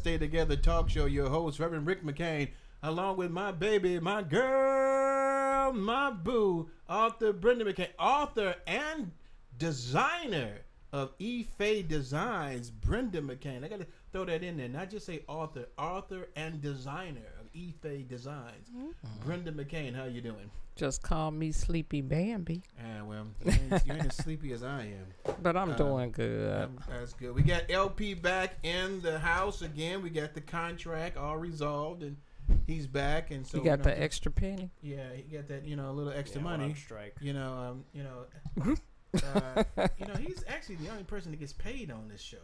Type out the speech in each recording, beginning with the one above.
Stay Together talk show. Your host, Reverend Rick McCain, along with my baby, my girl, my boo, author Brenda McCain, author and designer of Ife Designs, Brenda McCain. I got to throw that in there. Not just say author and designer of Ife Designs. Mm-hmm. Brenda McCain, how you doing? Just call me Sleepy Bambi. Well, you ain't as sleepy as I am. But I'm doing good. That's good. We got LP back in the house again. We got the contract all resolved, and he's back. And so you got the extra penny? Yeah, he got that, a little extra money. Strike. He's actually the only person that gets paid on this show.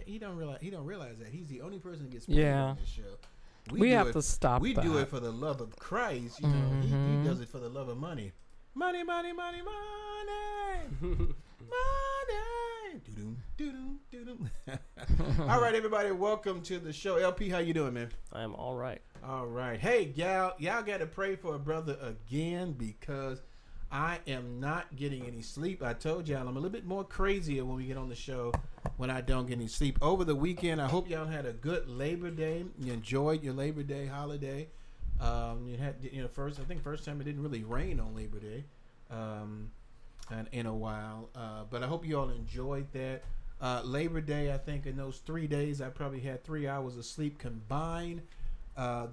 He don't realize that he's the only person that gets paid on this show. We have to stop. We do it for the love of Christ. He does it for the love of money. Money, money, money, money, money. Doo-doo. All right, everybody, welcome to the show. LP, how you doing, man? I'm all right. All right. Hey, y'all got to pray for a brother again because I am not getting any sleep. I told y'all I'm a little bit more crazier when we get on the show when I don't get any sleep. Over the weekend, I hope y'all had a good Labor Day. You enjoyed your Labor Day holiday. You had, first time it didn't really rain on Labor Day in a while. But I hope you all enjoyed that. Labor Day, I think in those 3 days, I probably had 3 hours of sleep combined.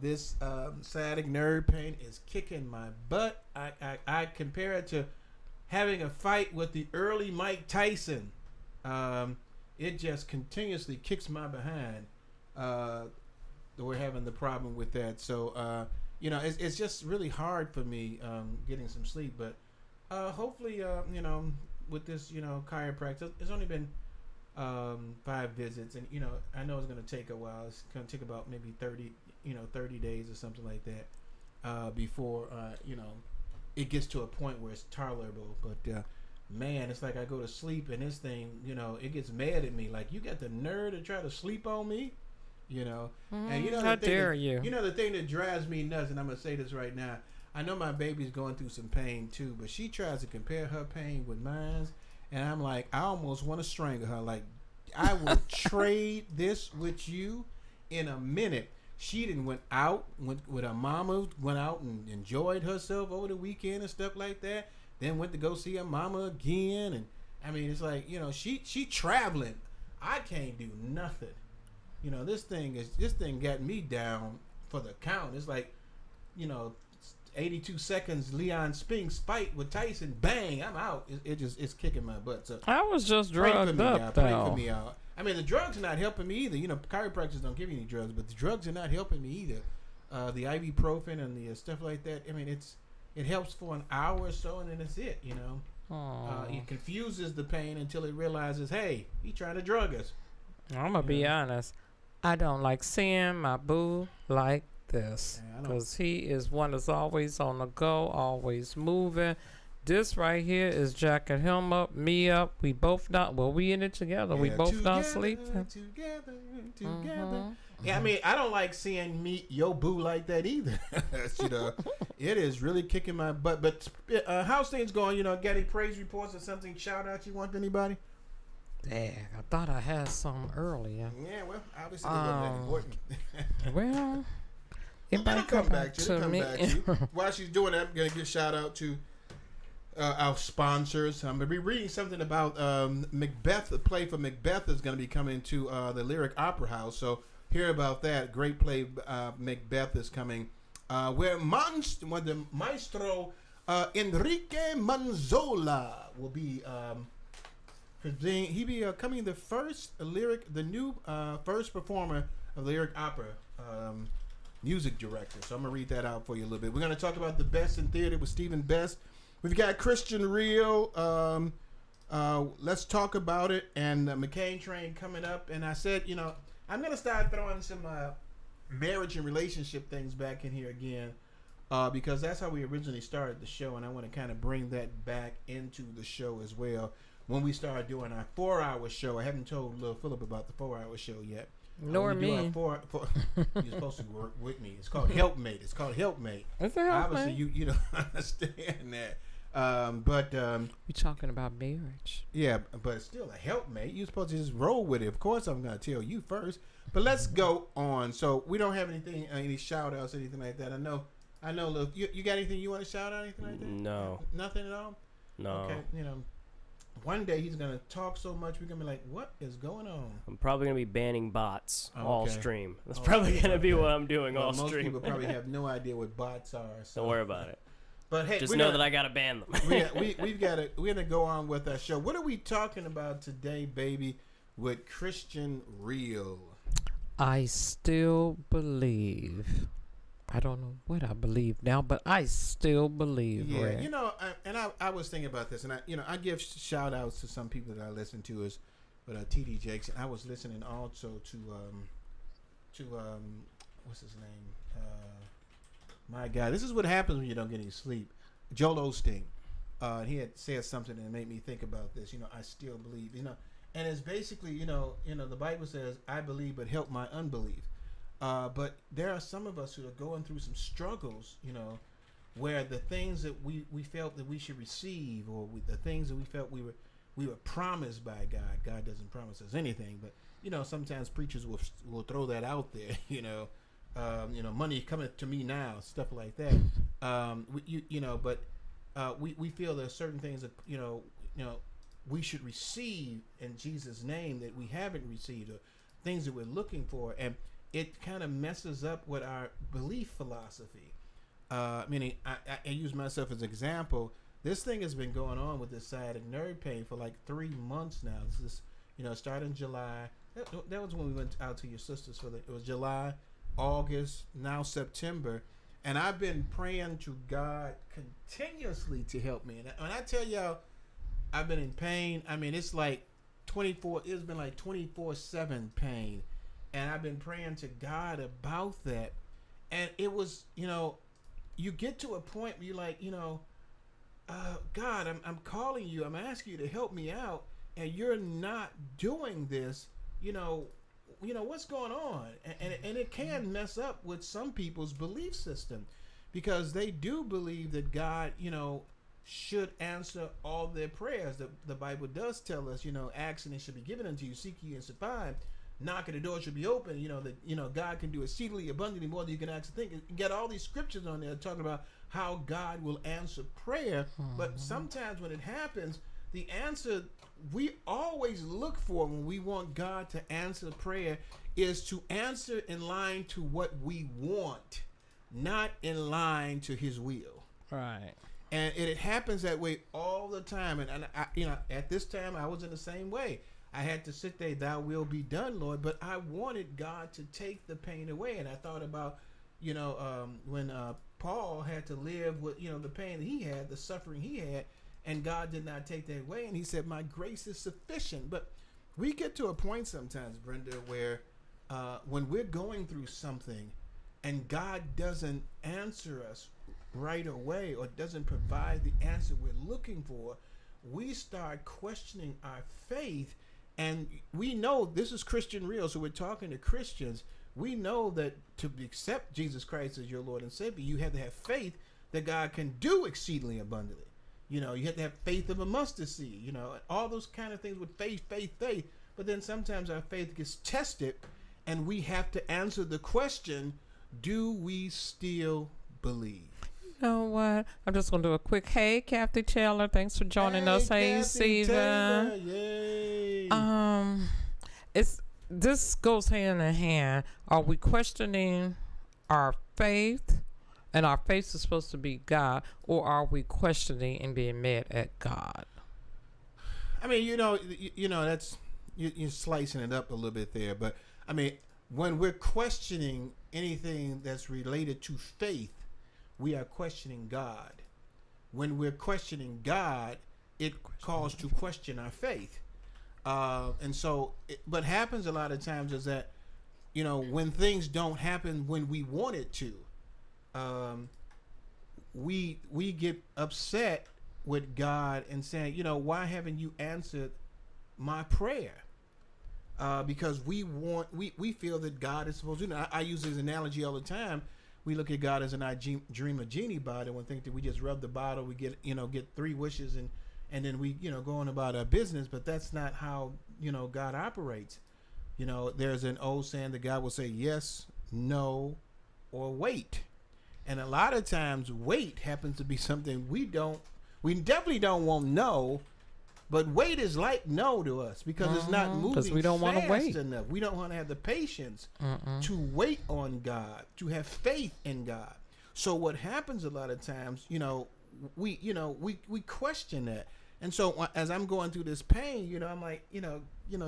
This sciatic nerve pain is kicking my butt. I compare it to having a fight with the early Mike Tyson. It just continuously kicks my behind. We're having the problem with that. So, it's just really hard for me getting some sleep. But hopefully, with this, chiropractor, it's only been 5 visits, and I know it's going to take a while. It's going to take about maybe 30 days or something like that before it gets to a point where it's tolerable. But man, it's like I go to sleep and this thing, it gets mad at me. Like, you got the nerve to try to sleep on me, and how dare you? The thing that drives me nuts, and I'm going to say this right now. I know my baby's going through some pain too, but she tries to compare her pain with mine. And I'm like, I almost want to strangle her. Like, I will trade this with you in a minute. She didn't went with her mama, went out and enjoyed herself over the weekend and stuff like that. Then went to go see her mama again. And I mean, it's like, she traveling. I can't do nothing. This thing got me down for the count. It's like, 82 seconds, Leon Spinks fight with Tyson. Bang! I'm out. It's kicking my butt. So I was just drugged up. Pray for me out. I mean, the drugs are not helping me either. Chiropractors don't give you any drugs, but the drugs are not helping me either. The ibuprofen and the stuff like that. I mean, it helps for an hour or so, and then it's it. It confuses the pain until it realizes, hey, he trying to drug us. I'm gonna be honest. I don't like seeing my boo like this because he is one that's always on the go, always moving. This right here is jacking him up, me up. We both not. Well, we in it together. We both not sleeping together. Yeah, I mean, I don't like seeing your boo like that either. It is really kicking my butt. But how's things going? Got any praise reports or something? Shout out you want to anybody? Dang, I thought I had some earlier. Yeah, well, obviously it wasn't that important. Well. It'll come back to you. While she's doing that, I'm going to give a shout out to our sponsors. I'm going to be reading something about Macbeth. The play for Macbeth is going to be coming to the Lyric Opera House. So hear about that. Great play. Macbeth is coming. Where the maestro Enrique Manzola will be coming the new first performer of the Lyric Opera. Music director. So I'm going to read that out for you a little bit. We're going to talk about the best in theater with Stephen Best. We've got Christian Real. Let's talk about it. And McCain Train coming up. And I said, I'm going to start throwing some marriage and relationship things back in here again because that's how we originally started the show. And I want to kind of bring that back into the show as well. When we start doing our 4-hour show, I haven't told Lil Phillip about the 4-hour show yet. Nor me. You're supposed to work with me. It's called Helpmate. It's called Helpmate. It's a Helpmate. Obviously, you don't understand that. We're talking about marriage. Yeah, but it's still a helpmate. You're supposed to just roll with it. Of course, I'm going to tell you first. But let's go on. So we don't have anything, any shout outs, anything like that. I know. Look, you got anything you want to shout out, anything like that? No. Nothing at all. No. Okay, one day he's gonna talk so much we're gonna be like, what is going on? I'm probably gonna be banning bots all stream. That's Oh, probably gonna be what I'm doing all most stream. Most people probably have no idea what bots are. So. Don't worry about it. But hey, just know that I gotta ban them. we're gonna go on with our show. What are we talking about today, baby? With Christian Real. I still believe. I don't know what I believe now, but I still believe. Yeah, Red. I was thinking about this, and I give shout outs to some people that I listen to but TD Jakes, and I was listening also to what's his name? My God, this is what happens when you don't get any sleep. Joel Osteen. He had said something that made me think about this. I still believe. And it's basically, the Bible says, "I believe, but help my unbelief." But there are some of us who are going through some struggles, where the things that we felt that we should receive, or the things that we felt we were promised by God doesn't promise us anything. But sometimes preachers will throw that out there. Money coming to me now, stuff like that. We feel there are certain things that we should receive in Jesus' name that we haven't received, or things that we're looking for, and it kind of messes up with our belief philosophy. Meaning, I use myself as an example. This thing has been going on with this sciatic nerve pain for like 3 months now. This is, starting July. That was when we went out to your sisters it was July, August, now September. And I've been praying to God continuously to help me. And when I tell y'all, I've been in pain. I mean, it's like 24/7 pain. And I've been praying to God about that. And it was, you get to a point where you're like, God, I'm calling you. I'm asking you to help me out. And you're not doing this. What's going on? And it can mess up with some people's belief system, because they do believe that God, should answer all their prayers. The Bible does tell us, ask and it should be given unto you, seek ye and should find, knock at the door should be open. That God can do exceedingly abundantly more than you can ask or think. You get all these scriptures on there talking about how God will answer prayer. But sometimes when it happens, the answer we always look for when we want God to answer prayer is to answer in line to what we want, not in line to His will. Right. And it happens that way all the time. And I, at this time, I was in the same way. I had to sit there, "Thy will be done, Lord." But I wanted God to take the pain away. And I thought about, when Paul had to live with, the pain that he had, the suffering he had, and God did not take that away. And he said, "My grace is sufficient." But we get to a point sometimes, Brenda, where when we're going through something and God doesn't answer us right away, or doesn't provide the answer we're looking for, we start questioning our faith. And we know this is Christian Real, so we're talking to Christians. We know that to accept Jesus Christ as your Lord and Savior, you have to have faith that God can do exceedingly abundantly. You have to have faith of a mustard seed, all those kind of things with faith. But then sometimes our faith gets tested, and we have to answer the question, do we still believe? You know what? I'm just going to do a quick, hey, Kathy Taylor, thanks for joining us. Hey, Steven. Yay. This goes hand in hand. Are we questioning our faith? And our faith is supposed to be God, or are we questioning and being mad at God? I mean, that's you're slicing it up a little bit there, but I mean, when we're questioning anything that's related to faith, we are questioning God. When we're questioning God, it calls to question our faith. And so, what happens a lot of times is that, when things don't happen when we want it to, we get upset with God and saying, why haven't you answered my prayer? Because we feel that God is supposed to. I use this analogy all the time. we look at God as an I dream a genie bottle and think that we just rub the bottle, we get 3 wishes and then we go on about our business. But that's not how God operates. There's an old saying that God will say yes, no, or wait. And a lot of times wait happens to be something we definitely don't want no, but wait is like no to us because it's not moving because we don't want to wait enough. We don't want to have the patience to wait on God, to have faith in God. So what happens a lot of times, we question that. And so as I'm going through this pain, I'm like,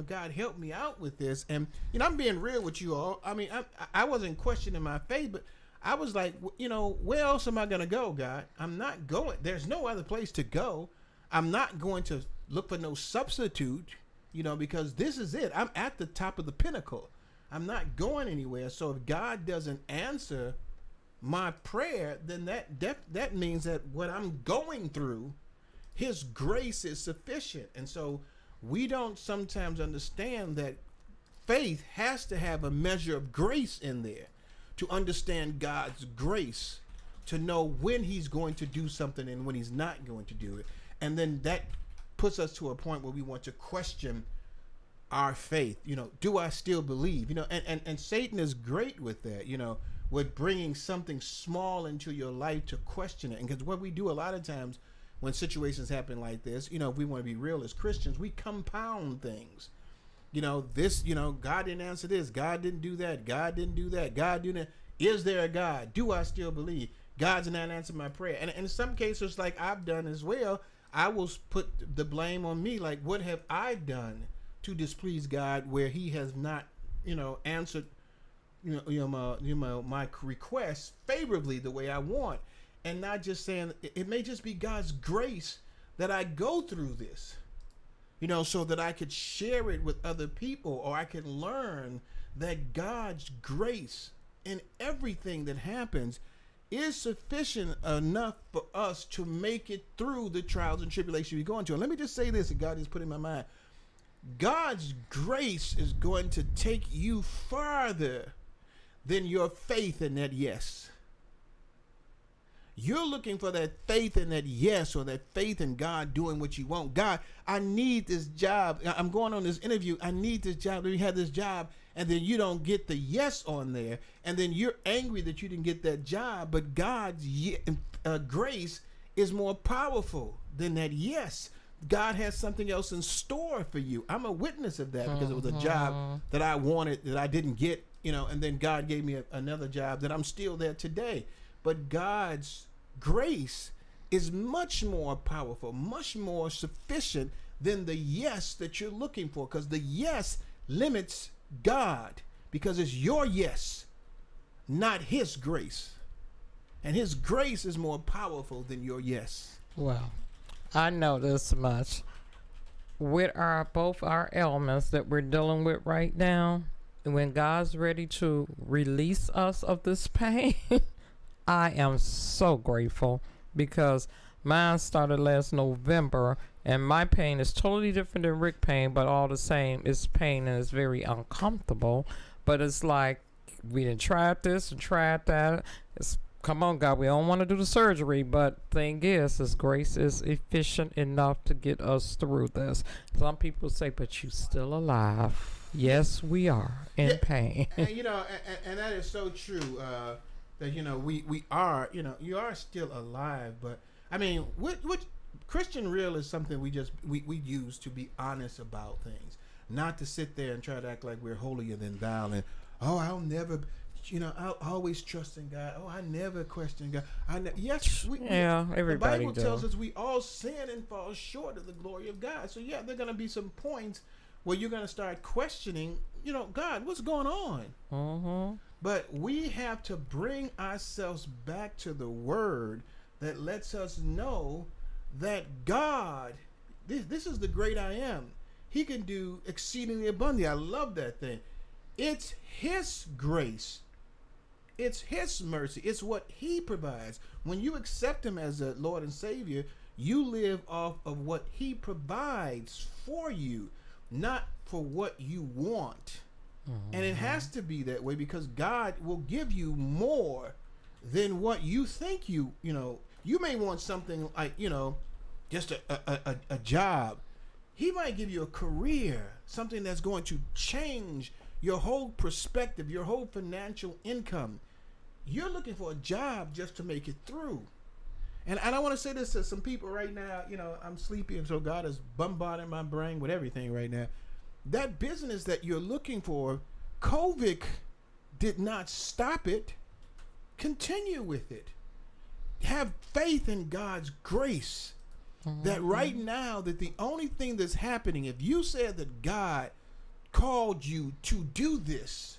God help me out with this. And I'm being real with you all. I mean, I wasn't questioning my faith, but I was like, where else am I going to go, God? I'm not going. There's no other place to go. I'm not going to look for no substitute, because this is it. I'm at the top of the pinnacle. I'm not going anywhere. So if God doesn't answer my prayer, then that means that what I'm going through, His grace is sufficient. And so we don't sometimes understand that faith has to have a measure of grace in there to understand God's grace, to know when He's going to do something and when He's not going to do it. And then that puts us to a point where we want to question our faith. Do I still believe? And Satan is great with that, with bringing something small into your life to question it. And because what we do a lot of times when situations happen like this, if we want to be real as Christians, we compound things. God didn't answer this. God didn't do that. God didn't do that. God didn't. Is there a God? Do I still believe? God's not answering my prayer. And in some cases, like I've done as well, I will put the blame on me. Like, what have I done to displease God where He has not, answered, my request favorably the way I want? And not just saying, it may just be God's grace that I go through this, so that I could share it with other people, or I can learn that God's grace in everything that happens is sufficient enough for us to make it through the trials and tribulations we're going to. And let me just say this, that God has put in my mind. God's grace is going to take you farther than your faith in that yes. You're looking for that faith in that yes, or that faith in God doing what you want. God, I need this job. I'm going on this interview. I need this job. Let me have this job. And then you don't get the yes on there. And then you're angry that you didn't get that job. But God's grace is more powerful than that yes. God has something else in store for you. I'm a witness of that because it was a job that I wanted that I didn't get, and then God gave me another job that I'm still there today. But God's grace is much more powerful, much more sufficient than the yes that you're looking for, because the yes limits God, because it's your yes, not His grace. And His grace is more powerful than your yes. Well, I know this much. With both our ailments that we're dealing with right now, when God's ready to release us of this pain, I am so grateful, because mine started last November, and my pain is totally different than Rick's pain, but all the same, it's pain and it's very uncomfortable. But it's like, we done tried this and tried that. Come on, God, we don't want to do the surgery, but thing is, His grace is efficient enough to get us through this. Some people say, but you still alive. Yes, we are in pain. And and that is so true. That we are, you are still alive, but I mean, what Christian real is something we use to be honest about things, not to sit there and try to act like we're holier than thou and I'll never, I'll always trust in God. I never question God. Yes, everybody. The Bible tells us we all sin and fall short of the glory of God. So there are going to be some points where you're going to start questioning, God, what's going on? Mm-hmm. But we have to bring ourselves back to the Word that lets us know that God, this is the great I am. He can do exceedingly abundantly. I love that thing. It's His grace. It's His mercy. It's what He provides. When you accept Him as a Lord and Savior, you live off of what He provides for you, not for what you want. And it has to be that way, because God will give you more than what you think you may want something like, just a job. He might give you a career, something that's going to change your whole perspective, your whole financial income. You're looking for a job just to make it through. And I want to say this to some people right now. I'm sleepy, and so God is bombarding my brain with everything right now. That business that you're looking for, COVID did not stop it. Continue with it. Have faith in God's grace. That right now, that the only thing that's happening, if you said that God called you to do this,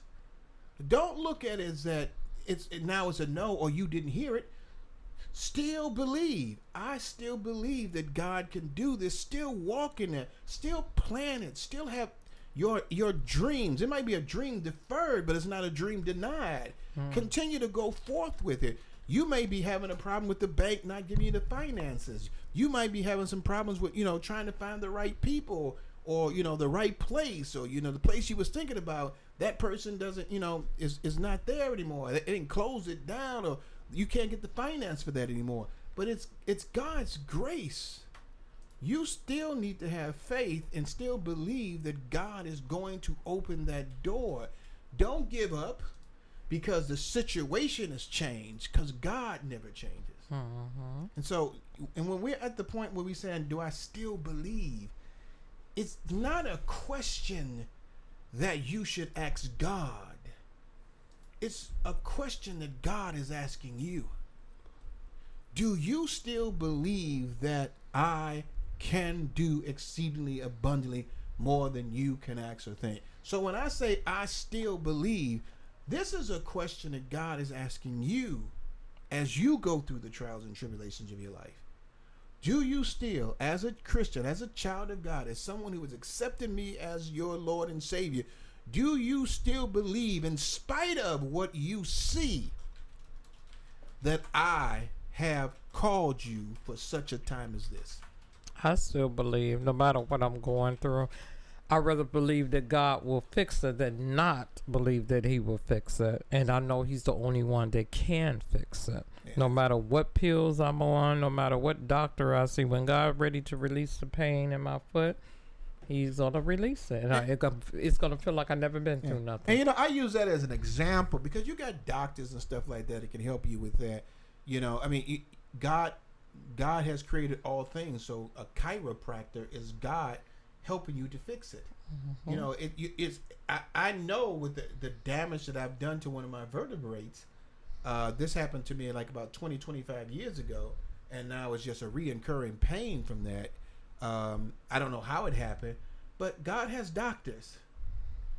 don't look at it as that it's a no or you didn't hear it. Still believe. I still believe that God can do this. Still walk in it. Still plan it. Still have your dreams. It might be a dream deferred, but it's not a dream denied. Continue to go forth with it. You may be having a problem with the bank not giving you the finances. You might be having some problems with, trying to find the right people, or, the right place, or, the place you was thinking about. That person doesn't, is not there anymore. They didn't close it down, or you can't get the finance for that anymore. But it's God's grace. You still need to have faith and still believe that God is going to open that door. Don't give up because the situation has changed, because God never changes. And so, and when we're at the point where we're saying, do I still believe? It's not a question that you should ask God. It's a question that God is asking you. Do you still believe that I can do exceedingly abundantly more than you can ask or think? So when I say I still believe, this is a question that God is asking you as you go through the trials and tribulations of your life. Do you still, as a Christian, as a child of God, as someone who has accepted me as your Lord and Savior, do you still believe, in spite of what you see, that I have called you for such a time as this? I still believe, no matter what I'm going through, I rather believe that God will fix it than not believe that he will fix it. And I know he's the only one that can fix it. Yeah. No matter what pills I'm on, no matter what doctor I see, when God's ready to release the pain in my foot, he's going to release it. And it's going to feel like I've never been through nothing. And, I use that as an example because you got doctors and stuff like that can help you with that. God has created all things. So a chiropractor is God helping you to fix it. I know with the damage that I've done to one of my vertebrates, this happened to me like about 25 years ago, and now it's just a reoccurring pain from that. I don't know how it happened, but God has doctors.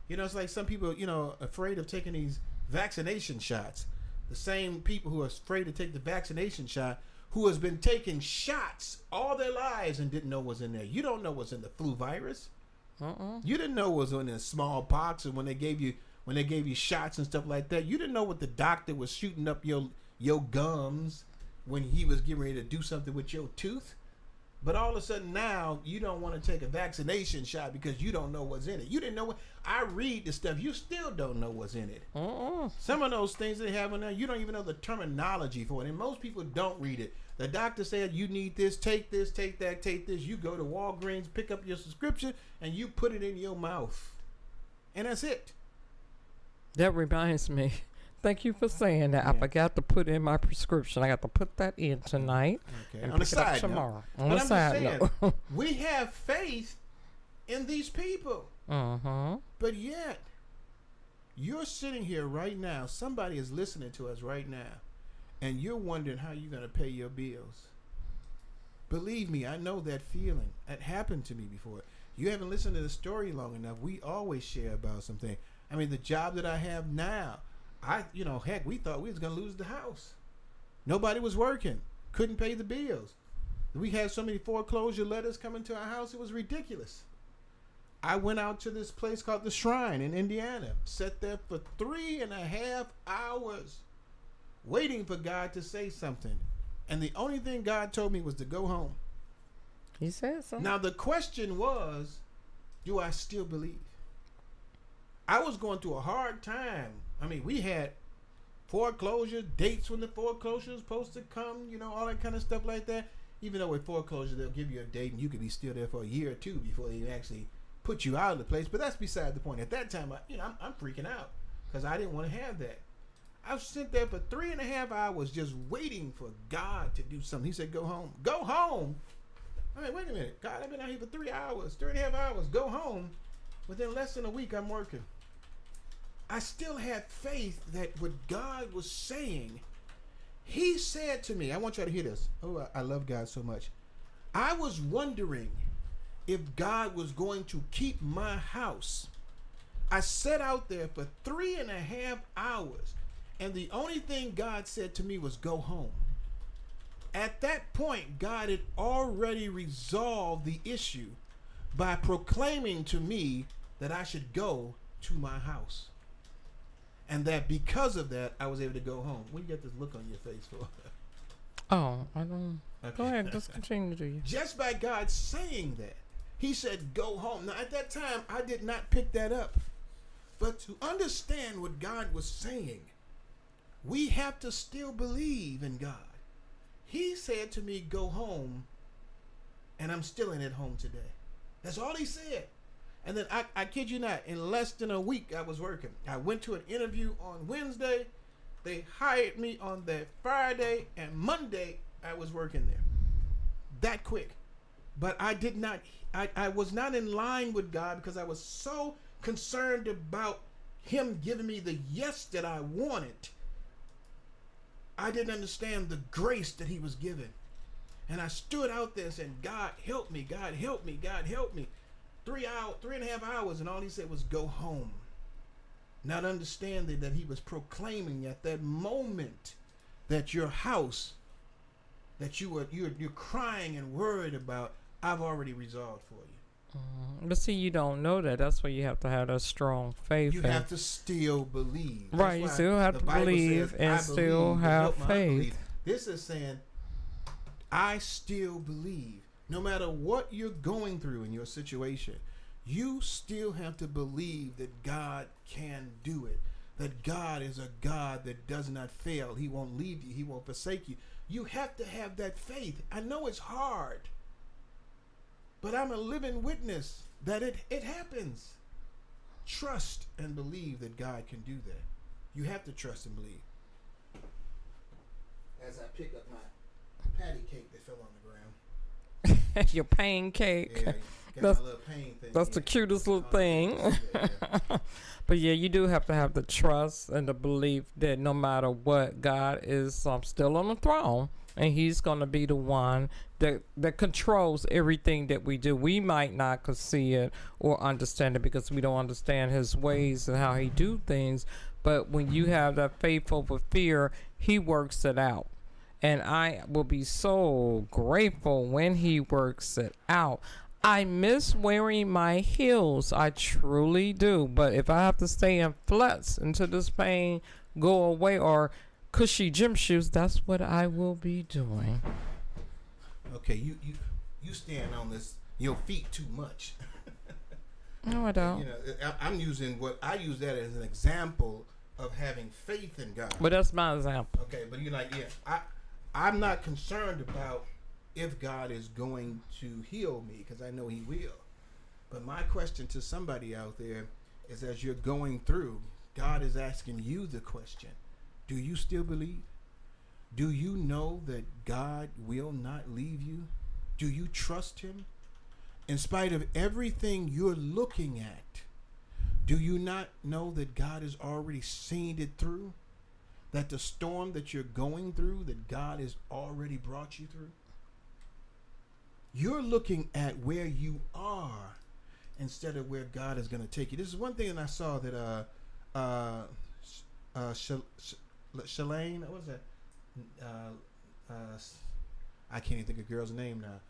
It's like some people, afraid of taking these vaccination shots. The same people who are afraid to take the vaccination shot, who has been taking shots all their lives and didn't know what's in there. You don't know what's in the flu virus. You didn't know what was in the smallpox, and when they gave you shots and stuff like that, you didn't know what the doctor was shooting up your gums when he was getting ready to do something with your tooth. But all of a sudden now you don't want to take a vaccination shot because you don't know what's in it. You didn't know what. I read the stuff. You still don't know what's in it. Some of those things they have in there, you don't even know the terminology for it. And most people don't read it. The doctor said you need this, take that, take this. You go to Walgreens, pick up your subscription, and you put it in your mouth. And that's it. That reminds me. Thank you for saying that. I forgot to put in my prescription. I got to put that in tonight and on pick it up tomorrow. On the side note. We have faith in these people. But yet, you're sitting here right now. Somebody is listening to us right now. And you're wondering how you're going to pay your bills. Believe me, I know that feeling. It happened to me before. You haven't listened to the story long enough. We always share about something. I mean, the job that I have now, heck, we thought we was going to lose the house. Nobody was working. Couldn't pay the bills. We had so many foreclosure letters coming to our house. It was ridiculous. I went out to this place called the Shrine in Indiana. Sat there for 3.5 hours waiting for God to say something. And the only thing God told me was to go home. He said so. Now the question was, do I still believe? I was going through a hard time. I mean, we had foreclosure, dates when the foreclosure is supposed to come, all that kind of stuff like that. Even though with foreclosure, they'll give you a date and you could be still there for a year or two before they actually put you out of the place. But that's beside the point. At that time, I'm freaking out because I didn't want to have that. I was sitting there for 3.5 hours just waiting for God to do something. He said, go home. Go home? I mean, wait a minute. God, I've been out here for 3.5 hours. Go home. Within less than a week, I'm working. I still had faith that what God was saying, he said to me, I want y'all to hear this. Oh, I love God so much. I was wondering if God was going to keep my house. I sat out there for 3.5 hours, and the only thing God said to me was go home. At that point, God had already resolved the issue by proclaiming to me that I should go to my house. And that because of that, I was able to go home. What do you got this look on your face for? Oh, I don't. Okay. Go ahead, just continue to do you. Just by God saying that, he said, go home. Now, at that time, I did not pick that up. But to understand what God was saying, we have to still believe in God. He said to me, go home, and I'm still in at home today. That's all he said. And then I kid you not, in less than a week I was working. I went to an interview on Wednesday. They hired me on that Friday, and Monday I was working there. That quick. But I was not in line with God because I was so concerned about him giving me the yes that I wanted. I didn't understand the grace that he was giving. And I stood out there saying, God help me, God help me, God help me. 3.5 hours, and all he said was go home. Not understanding that he was proclaiming at that moment that your house that you're crying and worried about, I've already resolved for you. But see, you don't know that. That's why you have to have that strong faith. You have to still believe. Right, you still have to believe and still have faith. This is saying, I still believe. No matter what you're going through in your situation, you still have to believe that God can do it. That God is a God that does not fail. He won't leave you. He won't forsake you. You have to have that faith. I know it's hard, but I'm a living witness that it happens. Trust and believe that God can do that. You have to trust and believe. As I pick up my patty cake that fell on the ground. Your pain cake. Yeah, that's my little pain thing. That's the cutest little thing. Yeah. But yeah, you do have to have the trust and the belief that no matter what, God is still on the throne, and he's going to be the one that controls everything that we do. We might not could see it or understand it because we don't understand his ways and how he do things. But when you have that faith over fear, he works it out. And I will be so grateful when he works it out. I miss wearing my heels. I truly do. But if I have to stay in flats until this pain go away, or cushy gym shoes, that's what I will be doing. Okay, you stand on your feet too much. No, I don't. I'm using I use that as an example of having faith in God. But that's my example. Okay, but you're like, yeah, I'm not concerned about if God is going to heal me, because I know he will. But my question to somebody out there is, as you're going through, God is asking you the question, do you still believe? Do you know that God will not leave you? Do you trust him? In spite of everything you're looking at, do you not know that God has already seen it through? That the storm that you're going through, that God has already brought you through? You're looking at where you are instead of where God is going to take you. This is one thing that I saw that Shalane, what was that? I can't even think of the girl's name now.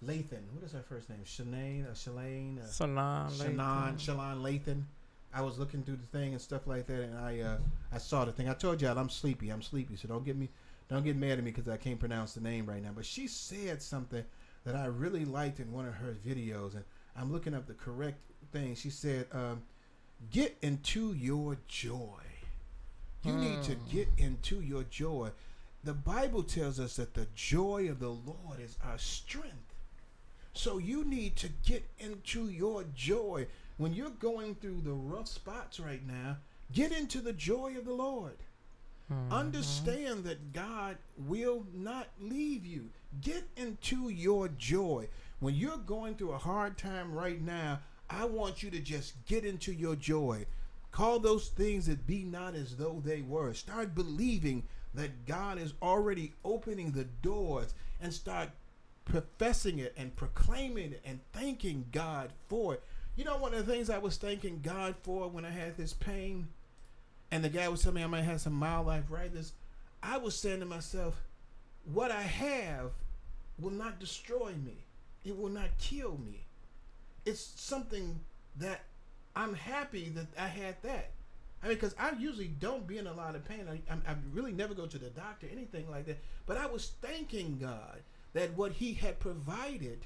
Lathan. What is her first name? Shalane. Shalane Lathan. I was looking through the thing and stuff like that, and I saw the thing. I told y'all I'm sleepy, so don't get mad at me because I can't pronounce the name right now. But she said something that I really liked in one of her videos, and I'm looking up the correct thing. She said, get into your joy. You need to get into your joy. The Bible tells us that the joy of the Lord is our strength. So you need to get into your joy. When you're going through the rough spots right now, get into the joy of the Lord. Understand that God will not leave you. Get into your joy. When you're going through a hard time right now, I want you to just get into your joy. Call those things that be not as though they were. Start believing that God is already opening the doors, and start professing it and proclaiming it and thanking God for it. You know, one of the things I was thanking God for when I had this pain, and the guy was telling me I might have some mild arthritis, I was saying to myself, what I have will not destroy me. It will not kill me. It's something that I'm happy that I had that. I mean, because I usually don't be in a lot of pain. I really never go to the doctor, anything like that. But I was thanking God that what he had provided,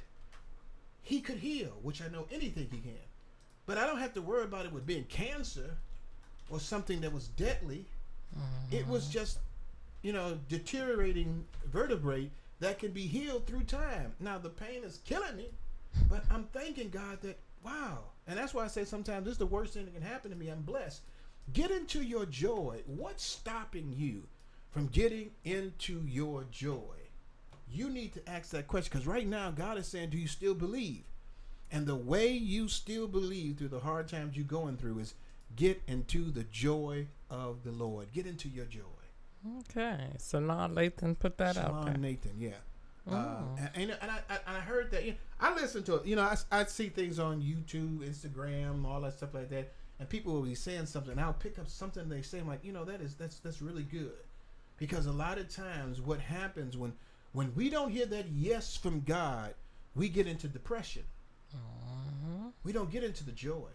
he could heal, which I know anything he can. But I don't have to worry about it with being cancer or something that was deadly. It was just, deteriorating vertebrae that can be healed through time. Now, the pain is killing me, but I'm thanking God that, wow. And that's why I say sometimes this is the worst thing that can happen to me. I'm blessed. Get into your joy. What's stopping you from getting into your joy? You need to ask that question, because right now God is saying, do you still believe? And the way you still believe through the hard times you're going through is get into the joy of the Lord. Get into your joy. Okay. So now Lathan put that out there. Nathan, yeah. And I heard that. I listen to it. I see things on YouTube, Instagram, all that stuff like that, and people will be saying something. And I'll pick up something they say. I'm like, that's really good, because a lot of times what happens when we don't hear that yes from God, we get into depression. We don't get into the joy.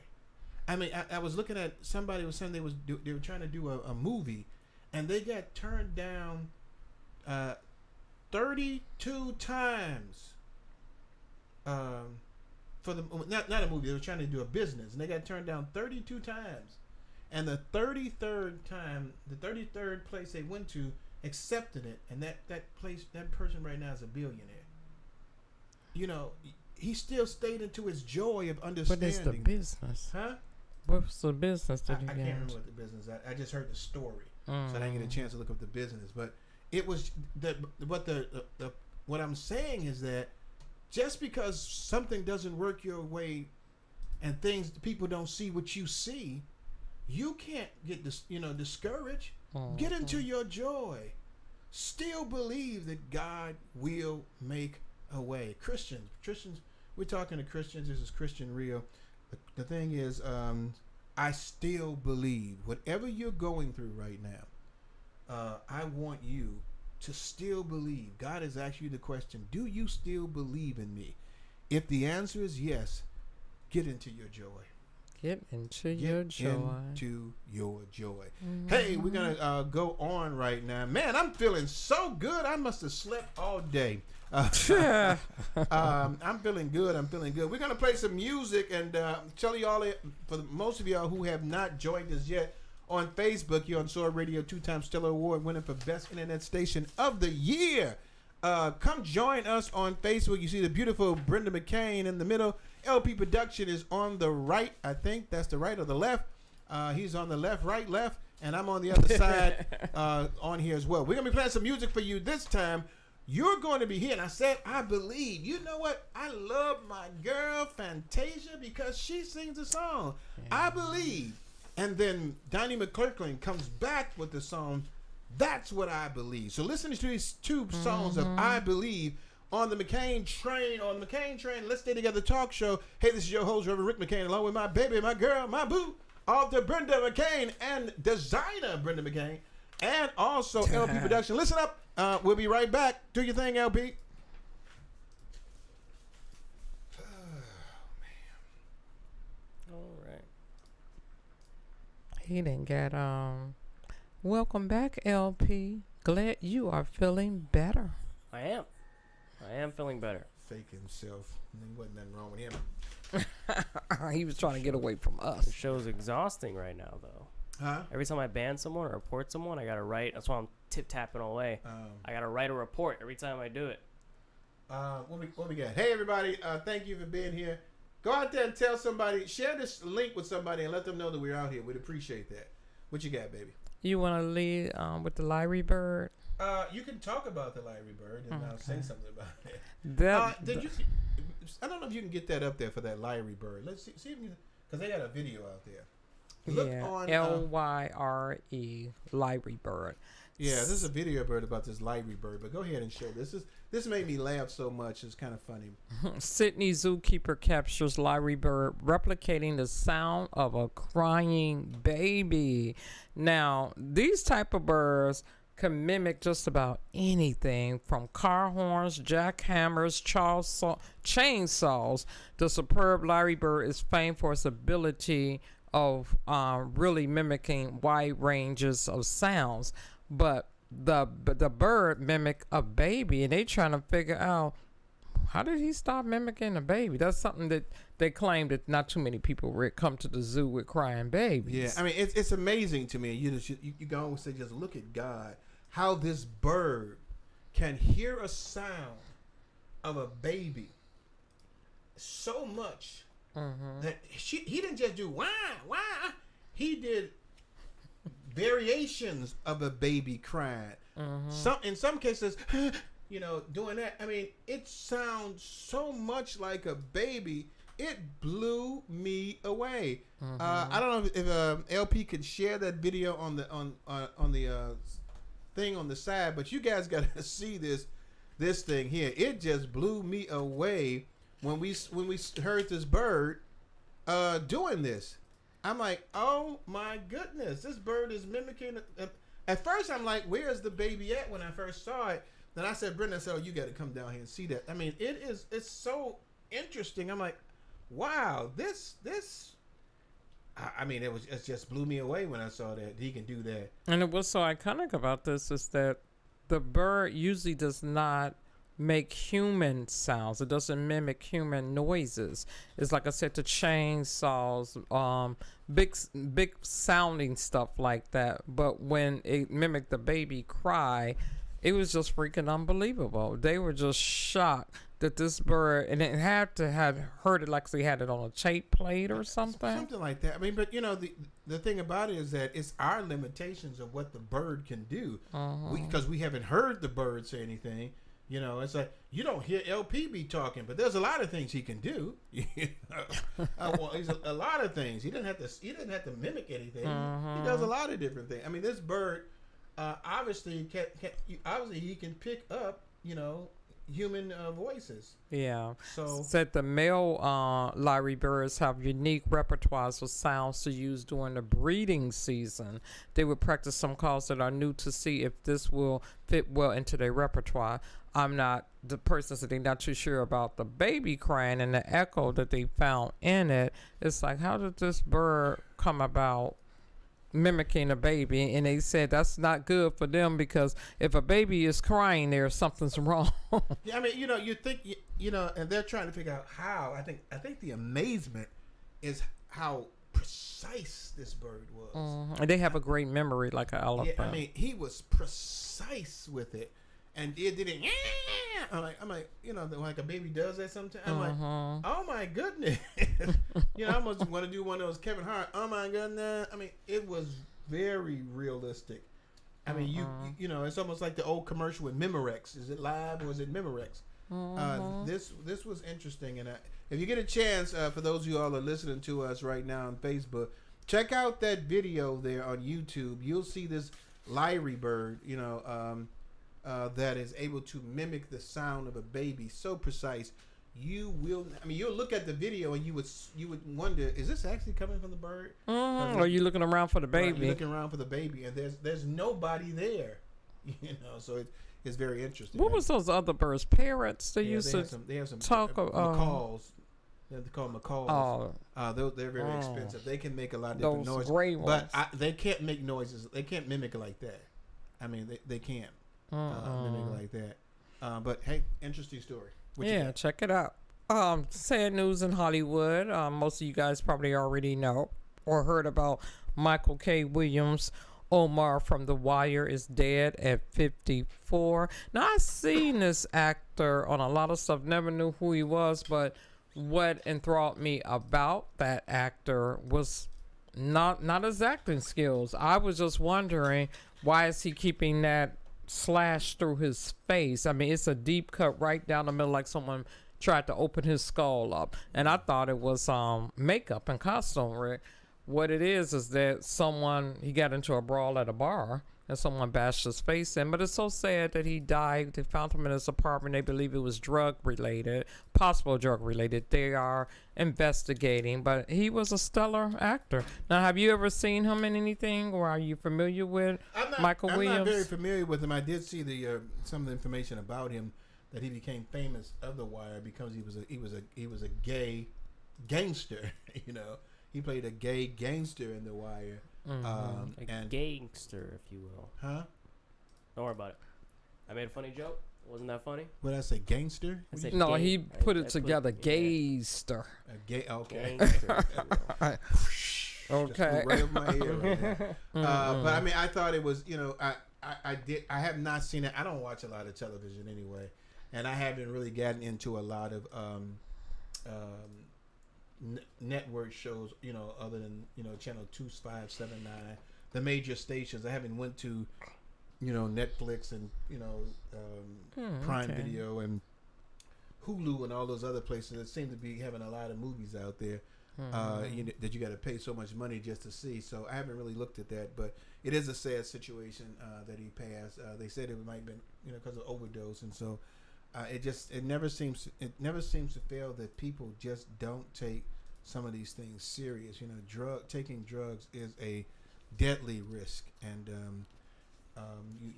I mean, I was looking at, somebody was saying they were trying to do a movie, and they got turned down 32 times for the not a movie. They were trying to do a business, and they got turned down 32 times. And the 33rd time, the 33rd place they went to accepted it, and that person right now is a billionaire. He still stayed into his joy of understanding. What is the business? Huh? What's the business I can't remember what the business. I just heard the story, so I didn't get a chance to look up the business. But it was what I'm saying is that just because something doesn't work your way, and people don't see what you see, you can't get discouraged. Get into your joy. Still believe that God will make a way. Christians, we're talking to Christians. This is Christian Real. The thing is, I still believe whatever you're going through right now, I want you to still believe. God has asked you the question, do you still believe in me? If the answer is yes, get into your joy. Get into your joy. Into your joy. Hey, we're going to go on right now. Man, I'm feeling so good. I must have slept all day. I'm feeling good. We're going to play some music, and tell y'all, for most of y'all who have not joined us yet on Facebook, you're on Soar Radio, 2-time Stellar Award winner for Best Internet Station of the Year. Come join us on Facebook. You see the beautiful Brenda McCain in the middle. LP Production is on the right. I think that's the right or the left. He's on the left, and I'm on the other side on here as well. We're going to be playing some music for you this time. You're going to be here. And I said, I believe. You know what? I love my girl, Fantasia, because she sings a song. Yeah. I believe. And then Donnie McClurkin comes back with the song, That's What I Believe. So listen to these two songs of I Believe on the McCain Train. On the McCain Train, Let's Stay Together talk show. Hey, this is your host, Reverend Rick McCain, along with my baby, my girl, my boo, author Brenda McCain, and designer Brenda McCain, and also LP Production. Listen up. We'll be right back. Do your thing, LP. All right. He didn't get welcome back, LP. Glad you are feeling better. I am feeling better. Fake himself. There wasn't nothing wrong with him. He was trying to get away from us. The show's exhausting right now, though. Huh? Every time I ban someone or report someone, I gotta write. That's why I'm tip tapping away. I gotta write a report every time I do it. What we got? Hey everybody! Thank you for being here. Go out there and tell somebody. Share this link with somebody and let them know that we're out here. We'd appreciate that. What you got, baby? You want to lead with the Lyrie bird? You can talk about the Lyrie bird and I'll say something about it. You? I don't know if you can get that up there for that Lyrie bird. Let's see if you can, because they got a video out there. Look on Lyre Lyrie bird. Yeah, this is a video bird about this Lyrie bird. But go ahead and show this. This made me laugh so much. It's kind of funny. Sydney zookeeper captures Lyrie bird replicating the sound of a crying baby. Now, these type of birds can mimic just about anything from car horns, jackhammers, chainsaws. The superb Lyrie bird is famed for its ability of really mimicking wide ranges of sounds. But the bird mimic a baby, and they trying to figure out how did he stop mimicking a baby. That's something that they claim that not too many people come to the zoo with crying babies. Yeah, I mean it's amazing to me. You can always say, just look at God, how this bird can hear a sound of a baby so much that he didn't just do wah wah. He did variations of a baby crying. In some cases, doing that. I mean, it sounds so much like a baby. It blew me away. I don't know if LP could share that video on the thing on the side, but you guys got to see this thing here. It just blew me away when we heard this bird doing this. I'm like, oh my goodness, this bird is mimicking. At first, I'm like, where's the baby at when I first saw it? Then I said, Brenda, you got to come down here and see that. I mean, it's so interesting. I'm like, wow, it just blew me away when I saw that he can do that. And what's so iconic about this is that the bird usually does not make human sounds. It doesn't mimic human noises. It's like I said, the chainsaws, big sounding stuff like that. But when it mimicked the baby cry, it was just freaking unbelievable. They were just shocked that this bird, and it had to have heard it like they had it on a tape plate or something. Something like that. I mean, but the thing about it is that it's our limitations of what the bird can do. Because we haven't heard the bird say anything. It's like you don't hear LP be talking, but there's a lot of things he can do. He's a lot of things. He didn't have to mimic anything. He does a lot of different things. I mean, this bird obviously he can pick up human voices. Yeah. So said the male Lyrie birds have unique repertoires of sounds to use during the breeding season. They would practice some calls that are new to see if this will fit well into their repertoire. I'm not the person that they're not too sure about the baby crying and the echo that they found in it. It's like, how did this bird come about mimicking a baby? And they said that's not good for them, because if a baby is crying there, something's wrong. Yeah, I mean, you think, and they're trying to figure out how. I think the amazement is how precise this bird was. And they have a great memory, like an elephant. Yeah, I mean, he was precise with it. And it did it. I'm like, like a baby does that sometimes. I'm like, oh my goodness. I almost want to do one of those Kevin Hart. Oh my goodness. I mean, it was very realistic. I mean, it's almost like the old commercial with Memorex. Is it live or is it Memorex? This was interesting, and if you get a chance, for those of you all are listening to us right now on Facebook, check out that video there on YouTube. You'll see this Lyrie bird, that is able to mimic the sound of a baby so precise. You'll look at the video and you would wonder, is this actually coming from the bird? Or you looking around for the baby? Right, you're looking around for the baby, and there's nobody there. So it's very interesting. What was those other birds? Parrots? They have some talk. Macaws. They're called macaws. They're very expensive. They can make a lot of different noises. Gray ones. But they can't make noises. They can't mimic it like that. I mean, they can't. Mimic like that. But hey, interesting story. Check it out. Sad news in Hollywood. Most of you guys probably already know or heard about Michael K. Williams. Omar from The Wire is dead at 54. Now, I've seen this actor on a lot of stuff. Never knew who he was, but what enthralled me about that actor was not his acting skills. I was just wondering, why is he keeping that slash through his face? I mean, it's a deep cut right down the middle, like someone tried to open his skull up. And I thought it was makeup and costume, Rick. What it is that he got into a brawl at a bar and someone bashed his face in. But it's so sad that he died. They found him in his apartment. They believe it was possible drug related. They are investigating, but he was a stellar actor. Now, have you ever seen him in anything, or are you familiar with Michael Williams? I'm not very familiar with him. I did see some of the information about him, that he became famous of The Wire because he was a gay gangster, you know. He played a gay gangster in The Wire. A gangster, if you will. Huh? Don't worry about it. I made a funny joke. Wasn't that funny? What did I say? Gangster? No, he put it together. Gayster. A gay. Okay. Gangster, okay. Right over my ear right now. But I mean, I thought it was. You know, I have not seen it. I don't watch a lot of television anyway, and I haven't really gotten into a lot of network shows, you know, other than, you know, channel 2579, the major stations. I haven't went to, you know, Netflix and, you know, Prime Video and Hulu and all those other places that seem to be having a lot of movies out there that you got to pay so much money just to see. So I haven't really looked at that, but it is a sad situation that he passed. They said it might have been, you know, because of overdose, and so it never seems to fail that people just don't take some of these things serious. You know, taking drugs is a deadly risk, and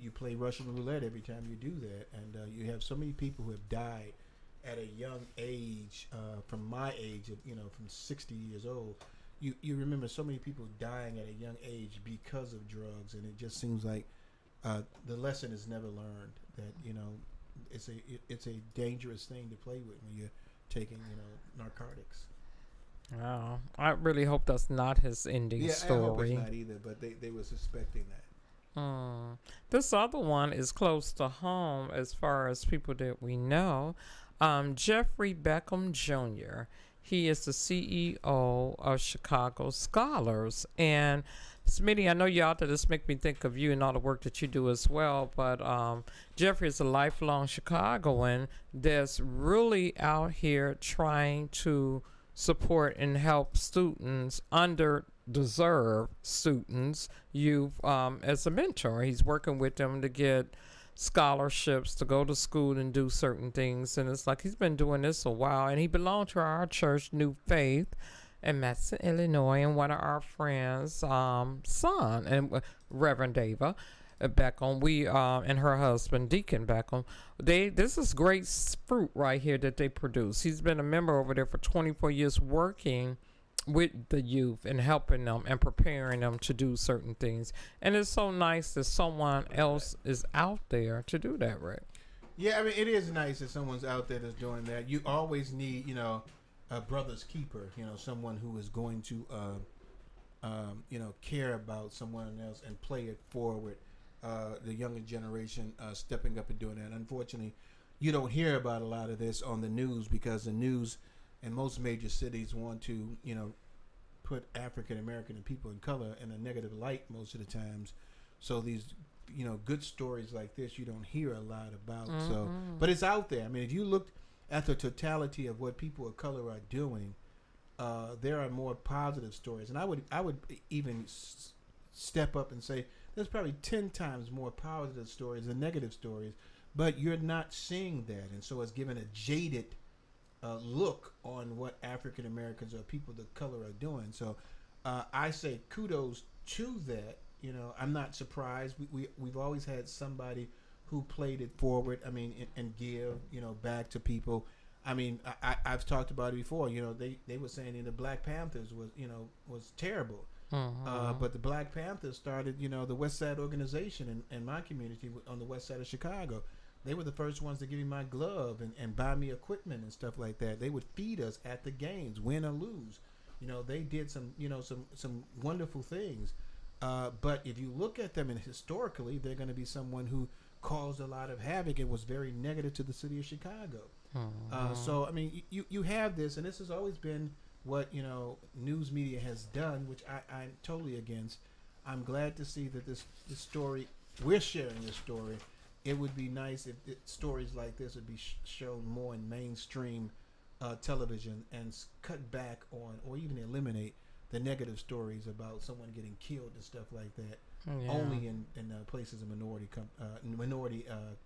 you play Russian roulette every time you do that, and you have so many people who have died at a young age, from my age, of, you know, from 60 years old. You remember so many people dying at a young age because of drugs, and it just seems like the lesson is never learned, that, you know, it's a dangerous thing to play with when you're taking, you know, narcotics. Wow. I really hope that's not his ending story. I hope it's not either, but they were suspecting that. This other one is close to home as far as people that we know. Jeffrey Beckham Jr. He is the CEO of Chicago Scholars. And Smitty, I know you out there. This make me think of you and all the work that you do as well. But Jeffrey is a lifelong Chicagoan that's really out here trying to support and help students, underdeserved students, youth, as a mentor. He's working with them to get scholarships to go to school and do certain things. And it's like he's been doing this a while. And he belonged to our church, New Faith, in Madison, Illinois, and one of our friends' son, and Reverend Dava Beckham, and her husband, Deacon Beckham. This is great fruit right here that they produce. He's been a member over there for 24 years, working with the youth and helping them and preparing them to do certain things. And it's so nice that someone else is out there to do that, right? Yeah, I mean, it is nice that someone's out there that's doing that. You always need, you know, a brother's keeper, you know, someone who is going to, you know, care about someone else and play it forward. The younger generation stepping up and doing that. Unfortunately, you don't hear about a lot of this on the news, because the news in most major cities want to, you know, put African American and people in color in a negative light most of the times. So these, you know, good stories like this, you don't hear a lot about. So, but it's out there. I mean, if you looked at the totality of what people of color are doing, there are more positive stories, and I would even step up and say there's probably 10 times more positive stories than negative stories, but you're not seeing that, and so it's given a jaded look on what African Americans or people of color are doing. So I say kudos to that. You know, I'm not surprised. We've always had somebody who played it forward. I mean, and give, you know, back to people. I mean, I've talked about it before. You know, they were saying the Black Panthers was terrible. But the Black Panthers started, you know, the West Side organization in my community on the west side of Chicago. They were the first ones to give me my glove and buy me equipment and stuff like that. They would feed us at the games, win or lose. They did some wonderful things. But if you look at them and historically, they're going to be someone who caused a lot of havoc and was very negative to the city of Chicago. So I mean, you have this, and this has always been what news media has done, which I'm totally against. I'm glad to see that this story, we're sharing this story. It would be nice if stories like this would be shown more in mainstream television and cut back on, or even eliminate the negative stories about someone getting killed and stuff like that. Yeah. Only in places of minority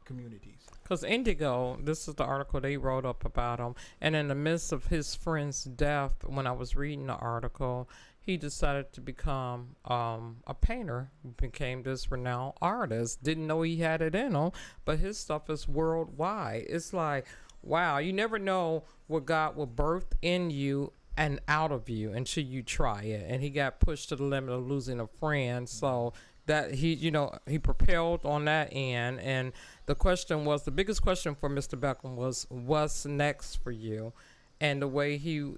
communities. Because Indigo, this is the article they wrote up about him, and in the midst of his friend's death, when I was reading the article, he decided to become a painter. Became this renowned artist. Didn't know he had it in him, but his stuff is worldwide. It's like, wow, you never know what God will birth in you and out of you until you try it. And he got pushed to the limit of losing a friend, so that he propelled on that end. And the biggest question for Mr. Beckham was, what's next for you? And the way he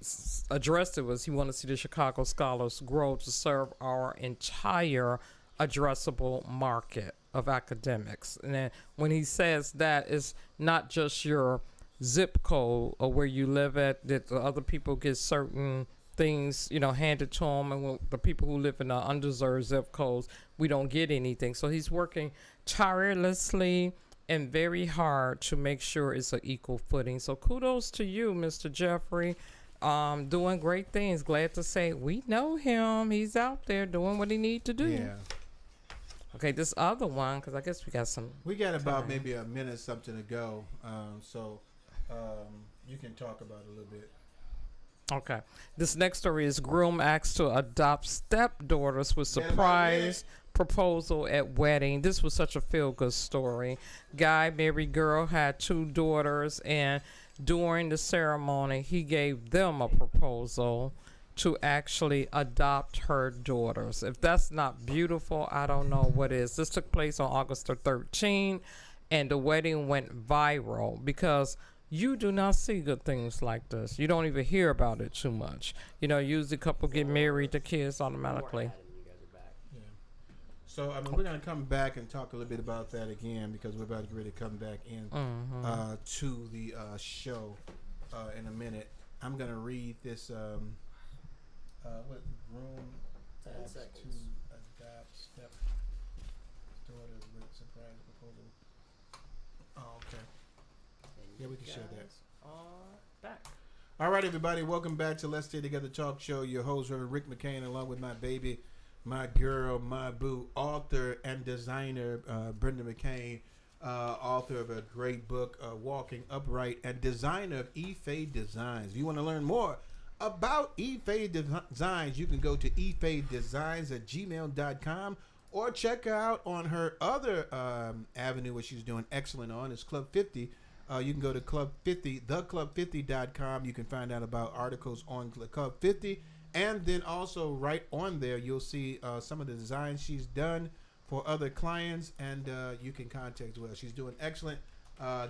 addressed it was he wanted to see the Chicago scholars grow to serve our entire addressable market of academics. And then when he says that, it's not just your zip code or where you live at, that the other people get certain things, handed to them. And when the people who live in the undeserved zip codes, we don't get anything. So he's working tirelessly and very hard to make sure it's an equal footing. So kudos to you, Mr. Jeffrey. Doing great things. Glad to say we know him. He's out there doing what he needs to do. Yeah. Okay, this other one, because I guess we got some. We got about maybe a minute something to go. So you can talk about it a little bit. Okay. This next story is groom asked to adopt stepdaughters with surprise proposal at wedding. This was such a feel-good story. Guy married girl, had 2 daughters, and during the ceremony, he gave them a proposal to actually adopt her daughters. If that's not beautiful, I don't know what is. This took place on August the 13th, and the wedding went viral because you do not see good things like this. You don't even hear about it too much. Usually couple get married, the kids automatically. So, we're going to come back and talk a little bit about that again because we're about to get ready to come back in to the show in a minute. I'm going to read this room 10 seconds. To adopt step daughters with surprise proposal. Oh, okay. Yeah, we can share that. Back. All right, everybody. Welcome back to Let's Stay Together Talk Show. Your host, Reverend Rick McCain, along with my baby, my girl, my boo, author and designer Brenda McCain, author of a great book, Walking Upright, and designer of eFade Designs. If you want to learn more about eFade Designs, you can go to efadedesigns@gmail.com or check her out on her other avenue, which she's doing excellent on. It's Club 50. You can go to Club 50, theclub50.com. You can find out about articles on Club 50. And then also right on there, you'll see some of the designs she's done for other clients, and you can contact as well. She's doing excellent.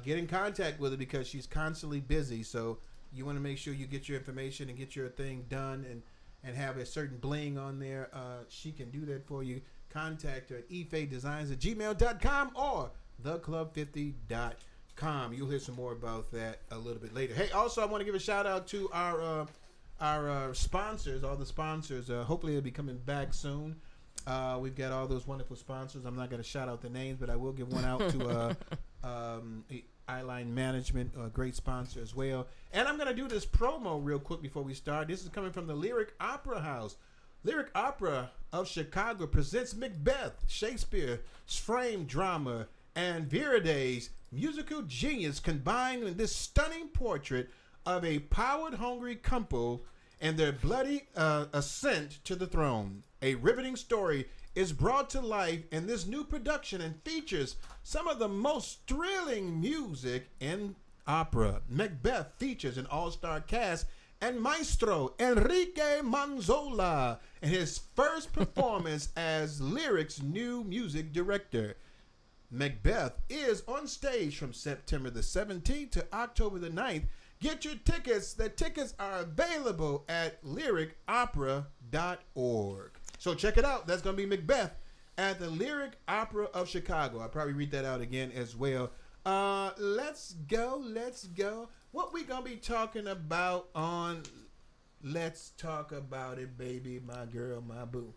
Get in contact with her because she's constantly busy. So you want to make sure you get your information and get your thing done and have a certain bling on there. She can do that for you. Contact her at efadedesigns@gmail.com or theclub50.com. You'll hear some more about that a little bit later. Hey, also, I want to give a shout out to our sponsors, all the sponsors. Hopefully they'll be coming back soon. We've got all those wonderful sponsors. I'm not going to shout out the names, but I will give one out to Eyeline Management, a great sponsor as well. And I'm going to do this promo real quick before we start. This is coming from the Lyric Opera House. Lyric Opera of Chicago presents Macbeth, Shakespeare's frame drama, and Verdi's musical genius combined in this stunning portrait of a power-hungry couple and their bloody ascent to the throne. A riveting story is brought to life in this new production and features some of the most thrilling music in opera. Macbeth features an all-star cast and maestro Enrique Manzola in his first performance as Lyric's new music director. Macbeth is on stage from September the 17th to October the 9th, Get your tickets. The tickets are available at lyricopera.org. So check it out. That's going to be Macbeth at the Lyric Opera of Chicago. I'll probably read that out again as well. Let's go. What we going to be talking about on Let's Talk About It, baby, my girl, my boo?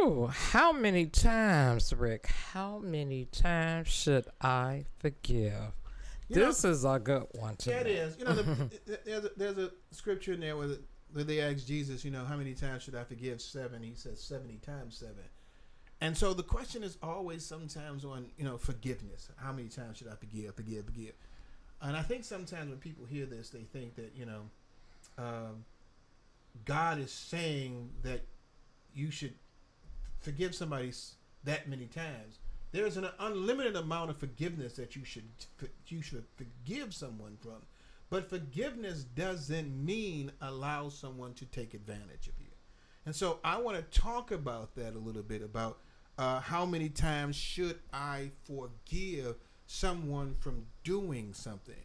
Ooh, how many times, Rick? How many times should I forgive? This is a good one to me. Yeah, it is. There's a scripture in there where they ask Jesus, how many times should I forgive? 7. He says 70 times 7. And so the question is always sometimes on, forgiveness. How many times should I forgive? And I think sometimes when people hear this, they think that, God is saying that you should forgive somebody that many times. There's an unlimited amount of forgiveness that you should forgive someone from. But forgiveness doesn't mean allow someone to take advantage of you. And so I want to talk about that a little bit, about how many times should I forgive someone from doing something.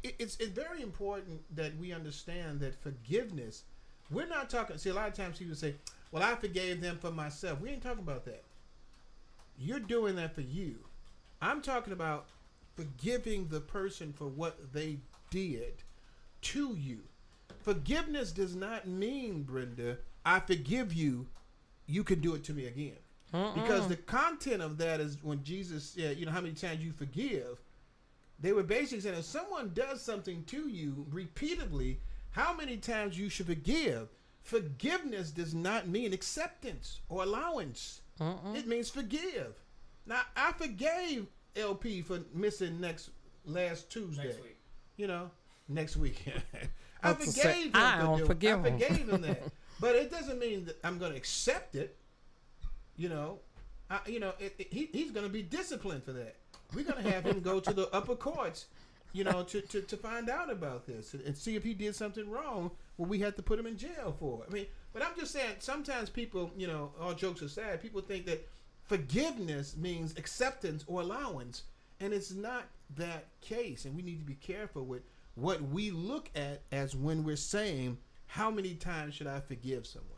It's very important that we understand that forgiveness, we're not talking, see, a lot of times people say, well, I forgave them for myself. We ain't talking about that. You're doing that for you. I'm talking about forgiving the person for what they did to you. Forgiveness does not mean, Brenda, I forgive you, you can do it to me again. Because the content of that is when Jesus said, how many times you forgive, they were basically saying if someone does something to you repeatedly, how many times you should forgive. Forgiveness does not mean acceptance or allowance. It means forgive. Now, I forgave LP for missing last Tuesday. Next week. Next week. I forgave him. I forgave him that. But it doesn't mean that I'm going to accept it. He's going to be disciplined for that. We're going to have him go to the upper courts, to find out about this and see if he did something wrong. Well, we had to put him in jail for. But I'm just saying, sometimes people, all jokes aside, people think that forgiveness means acceptance or allowance, and it's not that case. And we need to be careful with what we look at as when we're saying, how many times should I forgive someone?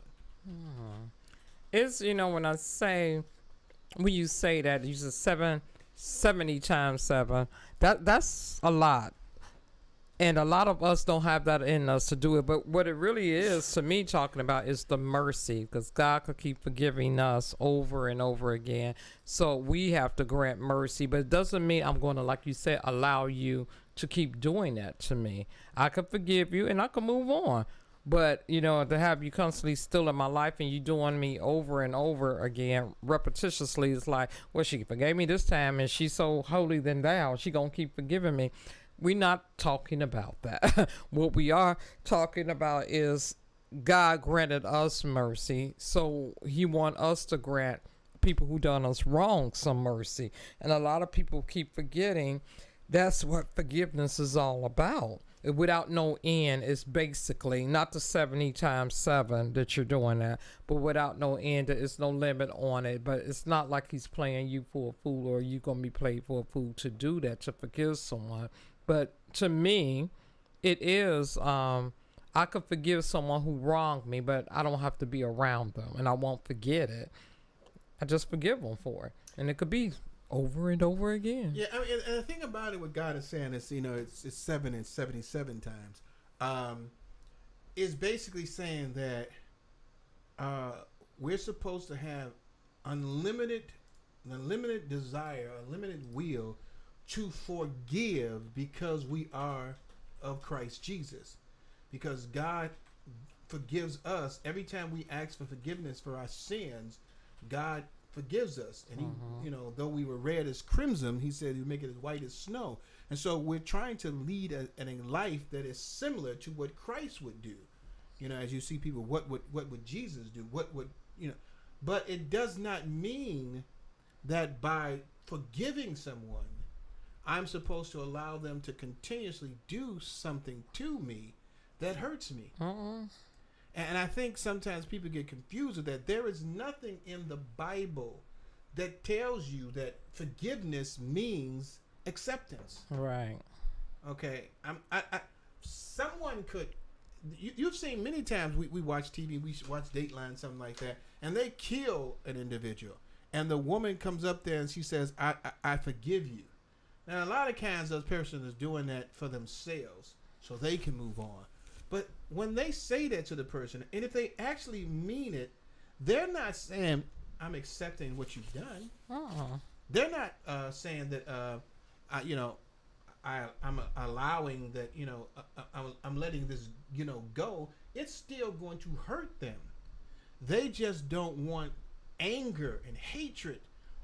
It's, when you say that, you said 70 times 7, that's a lot. And a lot of us don't have that in us to do it. But what it really is, to me, talking about is the mercy. Because God could keep forgiving us over and over again. So we have to grant mercy. But it doesn't mean I'm going to, like you said, allow you to keep doing that to me. I could forgive you and I could move on. But, to have you constantly still in my life and you doing me over and over again, repetitiously, it's like, well, she forgave me this time and she's so holy than thou. She going to keep forgiving me. We're not talking about that. What we are talking about is God granted us mercy. So he want us to grant people who done us wrong some mercy. And a lot of people keep forgetting that's what forgiveness is all about. Without no end is basically not the 70 times 7 that you're doing that, but without no end, there's no limit on it. But it's not like he's playing you for a fool or you going to be played for a fool to do that, to forgive someone. But to me, it is, I could forgive someone who wronged me, but I don't have to be around them and I won't forget it. I just forgive them for it. And it could be over and over again. Yeah, and the thing about it, what God is saying is, it's 7 and 77 times. Is basically saying that we're supposed to have unlimited desire, unlimited will to forgive because we are of Christ Jesus. Because God forgives us every time we ask for forgiveness for our sins. God forgives us, and he, though we were red as crimson, he said he'd make it as white as snow. And so we're trying to lead a life that is similar to what Christ would do. As you see people, what would Jesus do? What would But it does not mean that by forgiving someone, I'm supposed to allow them to continuously do something to me that hurts me. And I think sometimes people get confused with that. There is nothing in the Bible that tells you that forgiveness means acceptance. Right. Okay. someone could, you've seen many times we watch TV, we watch Dateline, something like that, and they kill an individual, and the woman comes up there and she says, I forgive you. Now, a lot of times those persons is doing that for themselves so they can move on. But when they say that to the person, and if they actually mean it, they're not saying, I'm accepting what you've done. They're not saying that, I'm allowing that, I'm letting this, go. It's still going to hurt them. They just don't want anger and hatred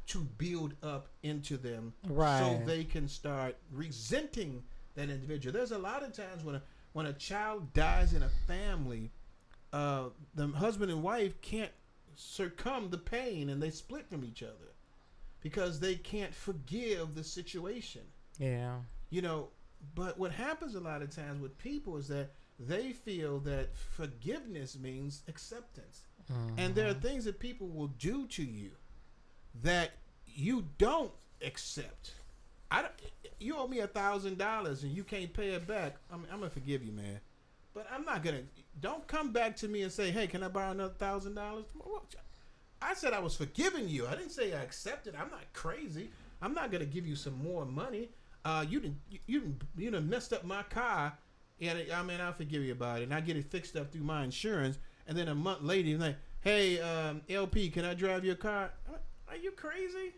to build up into them, right, so they can start resenting that individual. There's a lot of times when a child dies in a family, the husband and wife can't succumb the pain, and they split from each other because they can't forgive the situation. Yeah. But what happens a lot of times with people is that they feel that forgiveness means acceptance. And there are things that people will do to you that you don't accept. You owe me $1,000 and you can't pay it back. I'm gonna forgive you, man, but I'm not gonna. Don't come back to me and say, "Hey, can I borrow another $1,000?" I said I was forgiving you. I didn't say I accepted. I'm not crazy. I'm not gonna give you some more money. You done messed up my car, and I'll forgive you about it, and I get it fixed up through my insurance. And then a month later, you're like, "Hey, LP, can I drive your car?" Are you crazy,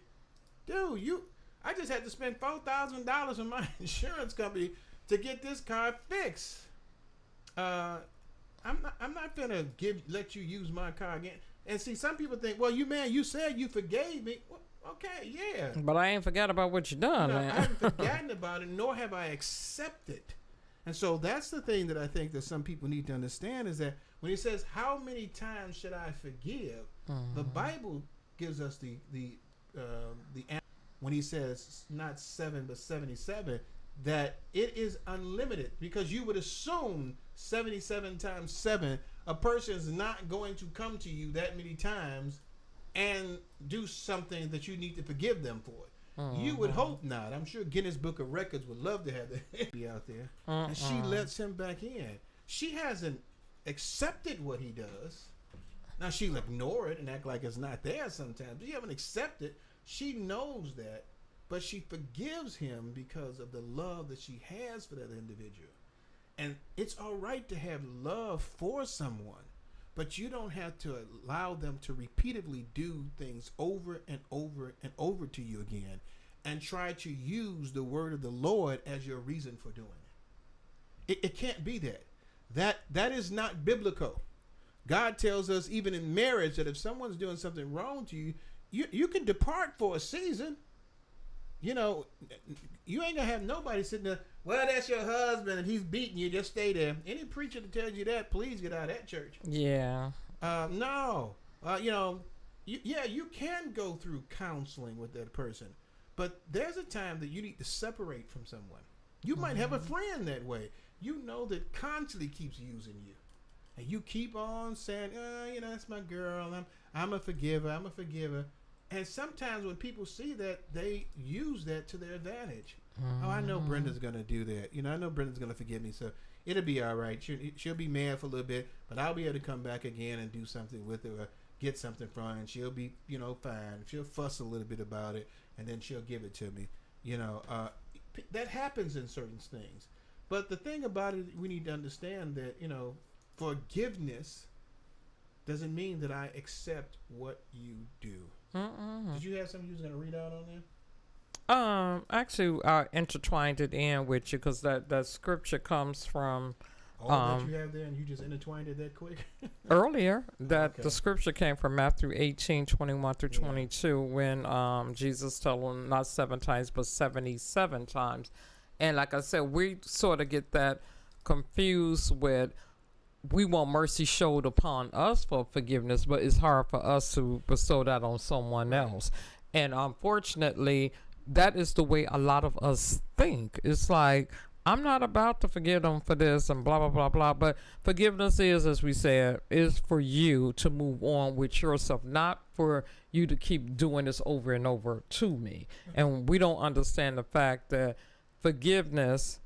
dude? I just had to spend $4,000 on my insurance company to get this car fixed. I'm not gonna let you use my car again. And see, some people think, well, you said you forgave me. Well, okay, yeah. But I ain't forgot about what you done, man. I haven't forgotten about it, nor have I accepted. And so that's the thing that I think that some people need to understand is that when he says, how many times should I forgive? The Bible gives us the answer when he says not 7 but 77, that it is unlimited, because you would assume 77 times 7, a person is not going to come to you that many times and do something that you need to forgive them for. You would hope not. I'm sure Guinness Book of Records would love to have that be out there. And she lets him back in. She hasn't accepted what he does. Now she'll ignore it and act like it's not there sometimes. But you haven't accepted. She knows that, but she forgives him because of the love that she has for that individual. And it's all right to have love for someone, but you don't have to allow them to repeatedly do things over and over and over to you again and try to use the word of the Lord as your reason for doing it. It can't be that. That is not biblical. God tells us even in marriage that if someone's doing something wrong to you, you can depart for a season. You ain't gonna have nobody sitting there, well, that's your husband and he's beating you, just stay there. Any preacher that tells you that, please get out of that church. Yeah. No. You can go through counseling with that person, but there's a time that you need to separate from someone. You might have a friend that way. That constantly keeps using you. And you keep on saying, that's my girl. I'm a forgiver. And sometimes when people see that, they use that to their advantage. Oh, I know Brenda's going to do that. I know Brenda's going to forgive me, so it'll be all right. She'll be mad for a little bit, but I'll be able to come back again and do something with her or get something from her, and she'll be, fine. She'll fuss a little bit about it, and then she'll give it to me. That happens in certain things. But the thing about it, we need to understand that, forgiveness doesn't mean that I accept what you do. Did you have something you was going to read out on there? Actually, I intertwined it in with you because that scripture comes from. That you have there, and you just intertwined it that quick. Earlier, the scripture came from Matthew 18:21 through 22, when Jesus told them not 7 times but 77 times, and like I said, we sort of get that confused with. We want mercy showed upon us for forgiveness, but it's hard for us to bestow that on someone else. And unfortunately, that is the way a lot of us think. It's like, I'm not about to forgive them for this and blah, blah, blah, blah. But forgiveness is, as we said, is for you to move on with yourself, not for you to keep doing this over and over to me. And we don't understand the fact that forgiveness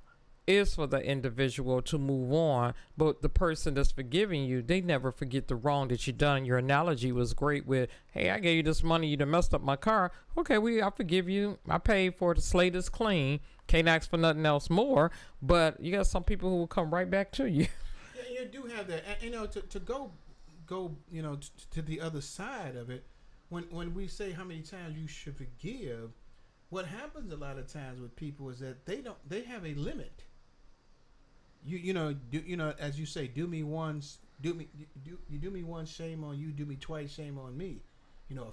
is for the individual to move on, but the person that's forgiving you, they never forget the wrong that you done. Your analogy was great with, hey, I gave you this money, you done messed up my car. Okay, I forgive you. I paid for it. The slate is clean. Can't ask for nothing else more. But you got some people who will come right back to you. Yeah, you do have that. And, to go, to the other side of it, when we say how many times you should forgive, what happens a lot of times with people is that they have a limit. As you say, do me once, do me once, shame on you. Do me twice, shame on me.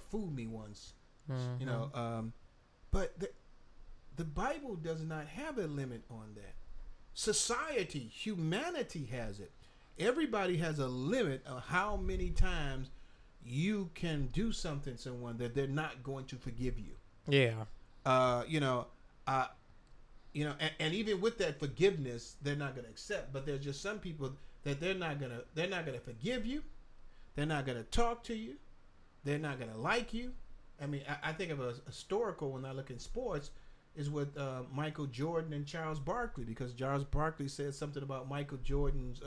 Fool me once. Mm-hmm. But the Bible does not have a limit on that. Society, humanity has it. Everybody has a limit of how many times you can do something to someone that they're not going to forgive you. Yeah. And even with that forgiveness, they're not going to accept. But there's just some people that they're not gonna forgive you. They're not going to talk to you. They're not going to like you. I mean, I think of a historical when I look in sports is with Michael Jordan and Charles Barkley, because Charles Barkley said something about Michael Jordan's.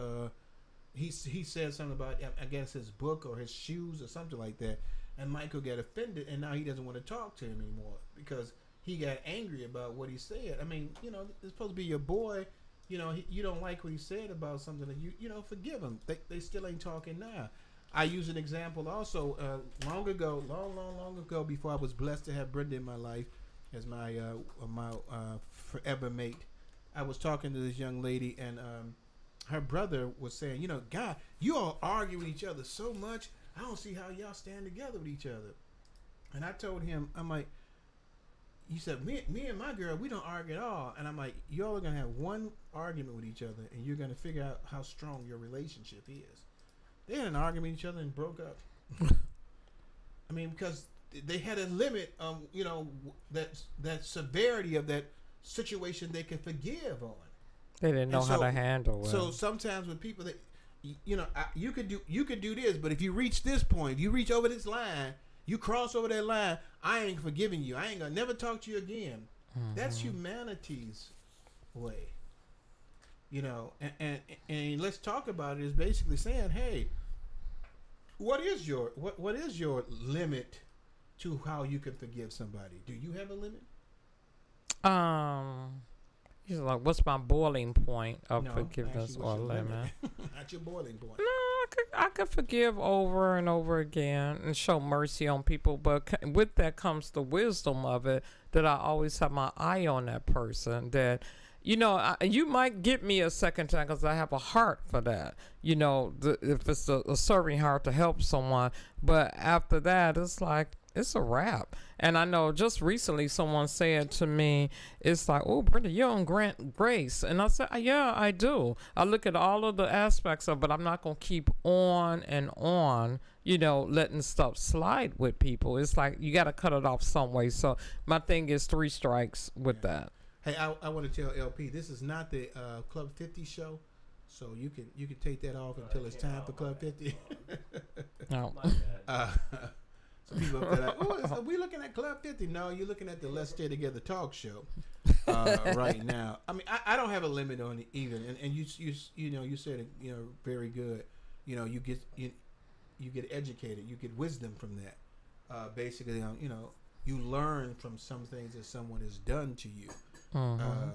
He said something about, I guess, his book or his shoes or something like that, and Michael got offended, and now he doesn't want to talk to him anymore because he got angry about what he said. I mean, it's supposed to be your boy. You don't like what he said about something that you forgive him. They still ain't talking now. I use an example also long ago, before I was blessed to have Brenda in my life as my forever mate. I was talking to this young lady, and her brother was saying, God, you all argue with each other so much. I don't see how y'all stand together with each other. And I told him, I'm like, he said, me and my girl, we don't argue at all. And I'm like, y'all are going to have one argument with each other, and you're going to figure out how strong your relationship is. They had an argument with each other and broke up. I mean, because they had a limit of, that severity of that situation they could forgive on. They didn't know how to handle it. So sometimes with people that, you could do this, but if you reach this point, if you reach over this line, you cross over that line, I ain't forgiving you. I ain't gonna never talk to you again. Mm-hmm. That's humanity's way. And let's talk about it. Is basically saying, hey, what is your limit to how you can forgive somebody? Do you have a limit? He's like, what's my boiling point of forgiveness or limit? Not your boiling point. No, I could forgive over and over again and show mercy on people, but with that comes the wisdom of it, that I always have my eye on that person, that you might get me a second time because I have a heart for that. If it's a serving heart to help someone. But after that, it's like, it's a wrap. And I know just recently someone said to me, it's like, oh, Brenda, you don't grant grace. And I said, yeah, I do. I look at all of the aspects of it, but I'm not going to keep on and on, letting stuff slide with people. It's like, you got to cut it off some way. So my thing is 3 strikes with that. Hey, I want to tell LP, this is not the Club 50 show, so you can take that off until it's time for Club 50. No. So people up there like, are we looking at Club 50? No, you're looking at the Let's Stay Together talk show right now. I mean, I don't have a limit on it even, and you said it, very good. You get educated, you get wisdom from that. Basically, you learn from some things that someone has done to you. Mm-hmm.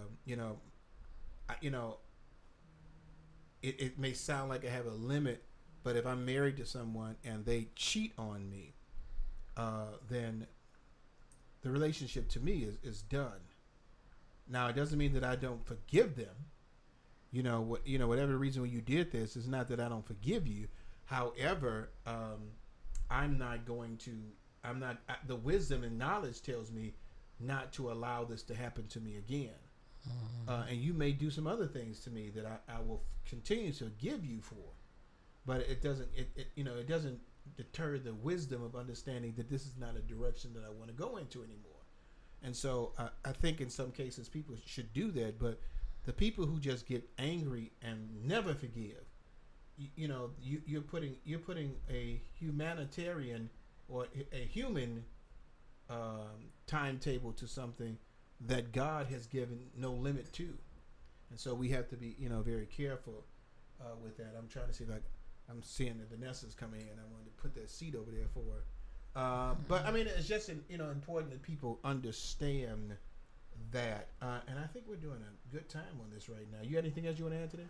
It may sound like I have a limit, but if I'm married to someone and they cheat on me, then the relationship to me is done. Now, it doesn't mean that I don't forgive them. Whatever the reason when you did this is not that I don't forgive you. However, the wisdom and knowledge tells me not to allow this to happen to me again. Mm-hmm. And you may do some other things to me that I will continue to forgive you for, but it doesn't deter the wisdom of understanding that this is not a direction that I want to go into anymore. And so I think in some cases people should do that, but the people who just get angry and never forgive, you're putting a humanitarian or a human timetable to something that God has given no limit to. And so we have to be, very careful with that. I'm trying to see, like, I'm seeing that Vanessa's coming in. I wanted to put that seat over there for her. But, I mean, it's just, important that people understand that. And I think we're doing a good time on this right now. You got anything else you want to add to that?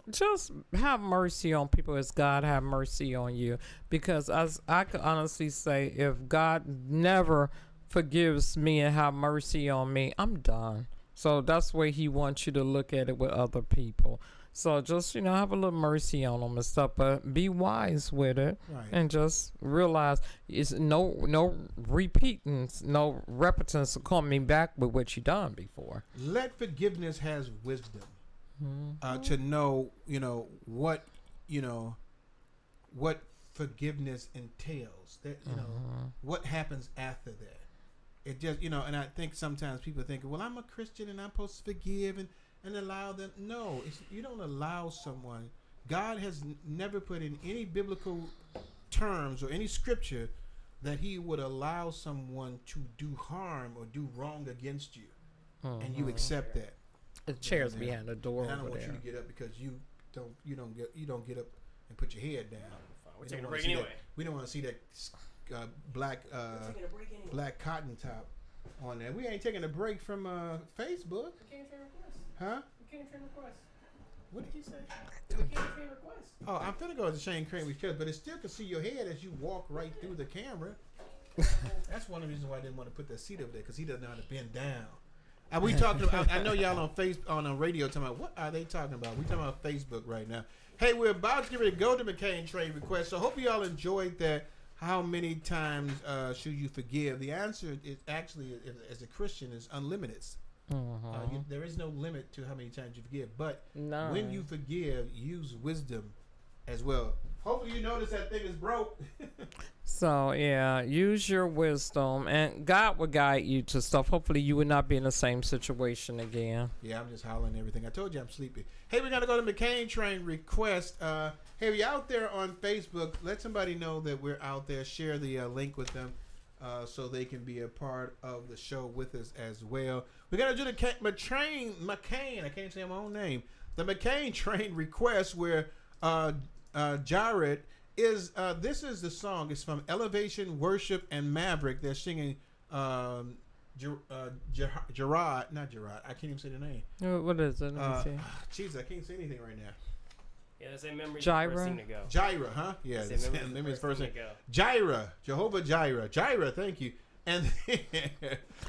Just have mercy on people as God have mercy on you. Because as I could honestly say, if God never forgives me and have mercy on me, I'm done. So that's the way he wants you to look at it with other people. So just, have a little mercy on them and stuff, but be wise with it. Right. And just realize it's no repeating, no repetance of coming back with what you done before. Let forgiveness has wisdom. To know, what forgiveness entails. That what happens after that. It just, and I think sometimes people think, well, I'm a Christian and I'm supposed to forgive and allow them. No, you don't allow someone. God has never put in any biblical terms or any scripture that he would allow someone to do harm or do wrong against you, and you accept that. The chair's behind the door. And I don't over want there. you to get up because you don't get up and put your head down. We're taking a break anyway. We don't want to see that black cotton top on there. We ain't taking a break from Facebook. Huh? What did he say? Oh, I'm finna go to Shane Crane request, but it still can see your head as you walk right through the camera. That's one of the reasons why I didn't want to put that seat up there, because he doesn't know how to bend down. Are we talking about? I know y'all on a radio talking about, what are they talking about? We talking about Facebook right now. Hey, we're about to get ready to go to McCain trade request. So hope y'all enjoyed that. How many times should you forgive? The answer is actually, as a Christian, is unlimited. There is no limit to how many times you forgive. But when you forgive, use wisdom as well. Hopefully you notice that thing is broke. So, yeah, use your wisdom, and God will guide you to stuff. Hopefully you will not be in the same situation again. Yeah, I'm just hollering everything. I told you I'm sleepy. Hey, we're going to go to McCain Train request. Hey, we out there on Facebook. Let somebody know that we're out there. Share the link with them so they can be a part of the show with us as well. We're going to do the McCain, I can't say my own name. The McCain Train request where Jared is, this is the song. It's from Elevation Worship and Maverick. They're singing Gerard, not Gerard. I can't even say the name. What is it? Let me see. Jeez, I can't say anything right now. Yeah, the same memory. Gyra? Gyra, huh? Yeah, the same memory is first thing. Gyra, Jehovah Gyra. Gyra, thank you. And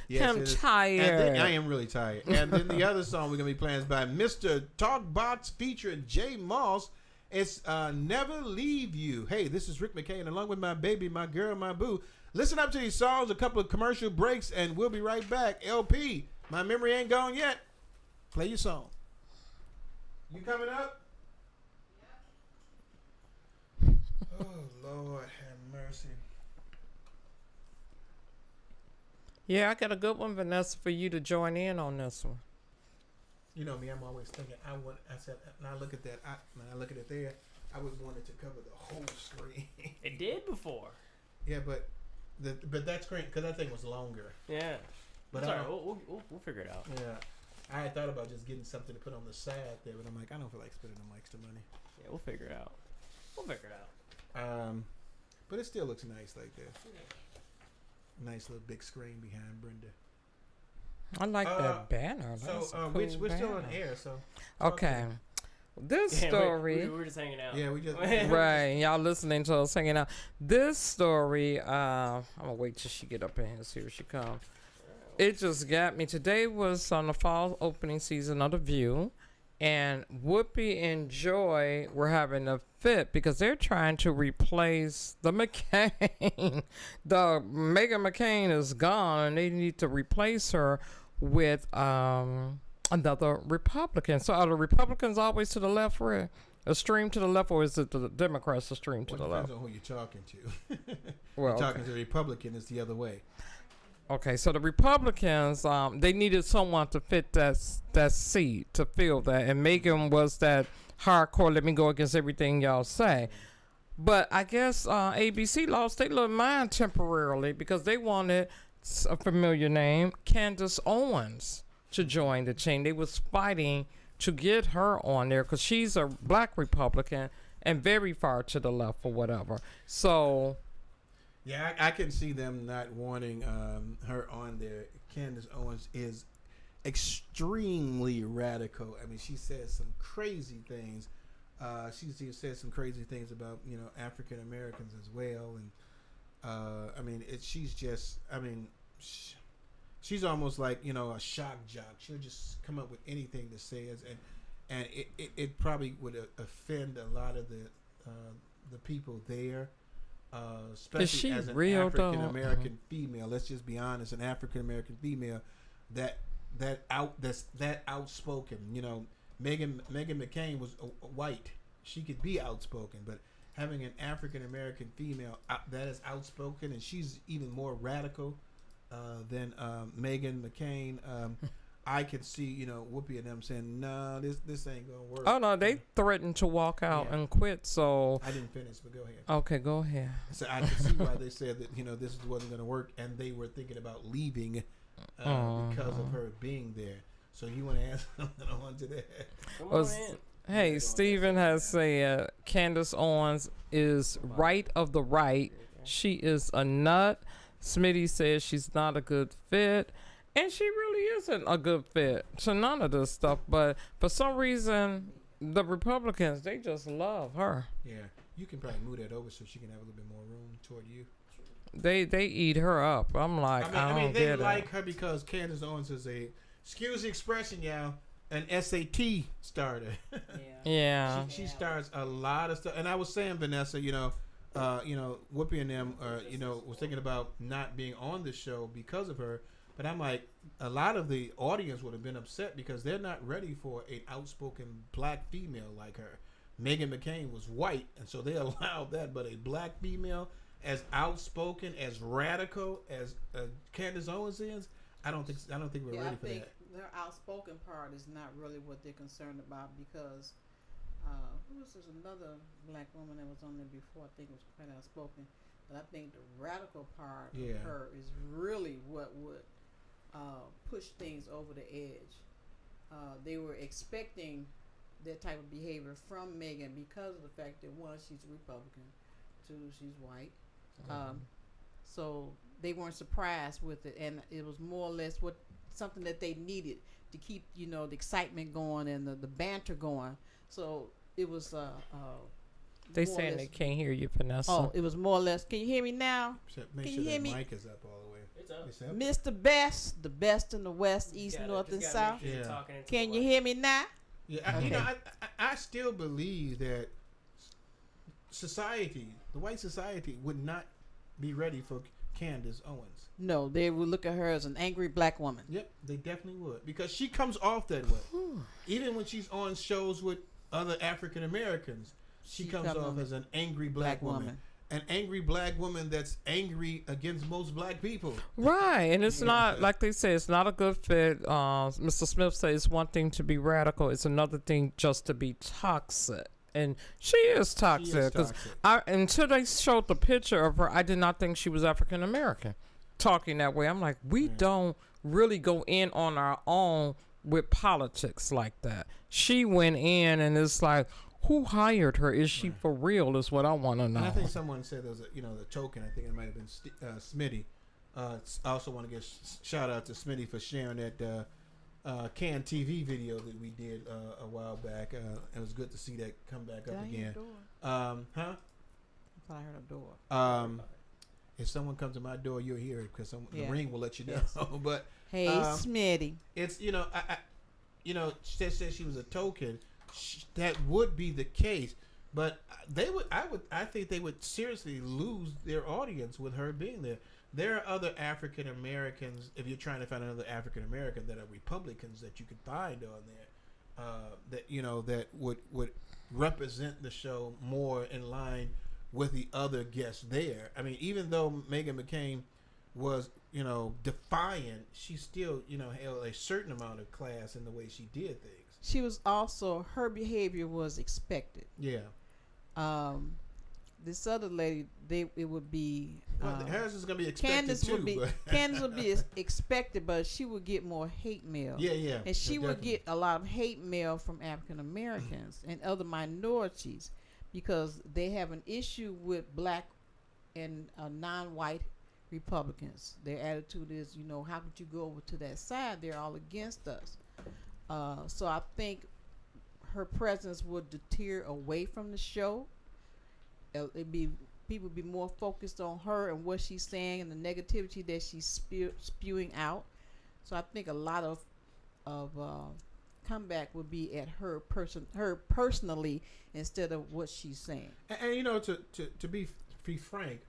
yes, I'm tired. I am really tired. And then the other song we're going to be playing is by Mr. Talkbox featuring Jay Moss. It's Never Leave You. Hey, this is Rick McCain along with my baby, my girl, my boo. Listen up to these songs, a couple of commercial breaks, and we'll be right back. LP, my memory ain't gone yet. Play your song. You coming up? Oh, Lord, have mercy. Yeah, I got a good one, Vanessa, for you to join in on this one. You know me, I'm always thinking, I said, when I look at that, when I look at it there, I would want it to cover the whole screen. It did before. Yeah, but that screen, because that thing was longer. Yeah. But sorry, we'll figure it out. Yeah. I had thought about just getting something to put on the side there, but I'm like, I don't feel like spending them extra money. Yeah, we'll figure it out. But it still looks nice like that. Nice little big screen behind Brenda. I like that banner. So cool we're banner. still on air. So okay, this story. We were just hanging out. Yeah, we just right. Y'all listening to us hanging out. This story. I'm gonna wait till she get up in here and see if she comes. It just got me. Today was on the fall opening season of The View, and Whoopi and Joy were having a fit because they're trying to replace the McCain. The Meghan McCain is gone, and they need to replace her with another Republican. So are the Republicans always to the left, or extreme to the left, or is it the Democrats extreme to the left? Depends on who you're talking to. Well, you're talking to the Republican, it's the other way. Okay, so the Republicans, they needed someone to fit that seat, to fill that. And Megan was that hardcore, let me go against everything y'all say. But I guess ABC lost their little mind temporarily because they wanted a familiar name, Candace Owens, to join the team. They was fighting to get her on there because she's a black Republican and very far to the left or whatever. So, yeah, I can see them not wanting her on there. Candace Owens is extremely radical. I mean, she says some crazy things. She says some crazy things about African Americans as well, and I mean, she's just. I mean, she's almost like a shock jock. She'll just come up with anything to say, and it probably would offend a lot of the people there, especially as an African American female. Let's just be honest, an African American female that's outspoken. Megan McCain was white. She could be outspoken, but having an African American female that is outspoken, and she's even more radical than Megan McCain. I could see, Whoopi and them saying, "No, this ain't gonna work." Oh no, they threatened to walk out and quit. So I didn't finish, but go ahead. Okay, go ahead. So I could see why they said that this wasn't gonna work, and they were thinking about leaving because of her being there. So you want to add something on to that? Come on in. Hey, Stephen has said Candace Owens is right of the right. She is a nut. Smitty says she's not a good fit. And she really isn't a good fit to none of this stuff. But for some reason, the Republicans, they just love her. Yeah. You can probably move that over so she can have a little bit more room toward you. They eat her up. I'm like, I mean, they like her because Candace Owens is excuse the expression, y'all, an SAT starter. Yeah. She starts a lot of stuff. And I was saying, Vanessa, Whoopi and them, was thinking about not being on the show because of her. But I'm like, a lot of the audience would have been upset because they're not ready for an outspoken black female like her. Meghan McCain was white, and so they allowed that. But a black female as outspoken, as radical as Candace Owens is, I don't think we're ready for that. Their outspoken part is not really what they're concerned about because who was this another black woman that was on there before? I think it was quite outspoken. But I think the radical part of her is really what would push things over the edge. They were expecting that type of behavior from Megan because of the fact that one, she's a Republican, two, she's white. So they weren't surprised with it, and it was more or less something that they needed to keep the excitement going and the banter going. So it was they saying they can't hear you, Vanessa. Oh, it was more or less. Can you hear me now? Make can sure you hear that me? mic is up all the way. It's up. Mr. Best, the best in the West, East, North, and South. Sure Can you hear me now? Yeah, Okay. I still believe that society, the white society, would not be ready for Candace Owens. No, they would look at her as an angry black woman. Yep, they definitely would because she comes off that way. Even when she's on shows with other African Americans, she comes off as an angry black woman. An angry black woman that's angry against most black people. Right, and it's not, like they say, it's not a good fit. Mr. Smith says one thing to be radical, it's another thing just to be toxic. And she is toxic. Because until they showed the picture of her, I did not think she was African American. Talking that way, I'm like, we don't really go in on our own with politics like that. She went in, and it's like, who hired her? Is she for real? Is what I want to know. And I think someone said there was the token. I think it might have been Smitty. I also want to give shout out to Smitty for sharing that Can TV video that we did a while back. It was good to see that come back up again. Huh? I thought I heard a door. If someone comes to my door, you'll hear it because the ring will let you know. Yes. But hey, Smitty. It's she said she was a token. That would be the case, but I think they would seriously lose their audience with her being there. There are other African Americans, if you're trying to find another African American that are Republicans that you can find on there, that would represent the show more in line with the other guests there. I mean, even though Meghan McCain was defiant, she still held a certain amount of class in the way she did things. She was also, her behavior was expected. Yeah. this other lady, it would be. Harris is gonna be expected Candace too. would be Candace would be expected, but she would get more hate mail. Yeah. And she would definitely. get a lot of hate mail from African Americans and other minorities because they have an issue with black and non-white Republicans. Their attitude is, how could you go over to that side? They're all against us. So I think her presence would deter away from the show. People be more focused on her and what she's saying and the negativity that she's spewing out. So I think a lot of comeback would be at her personally instead of what she's saying. And to be frank,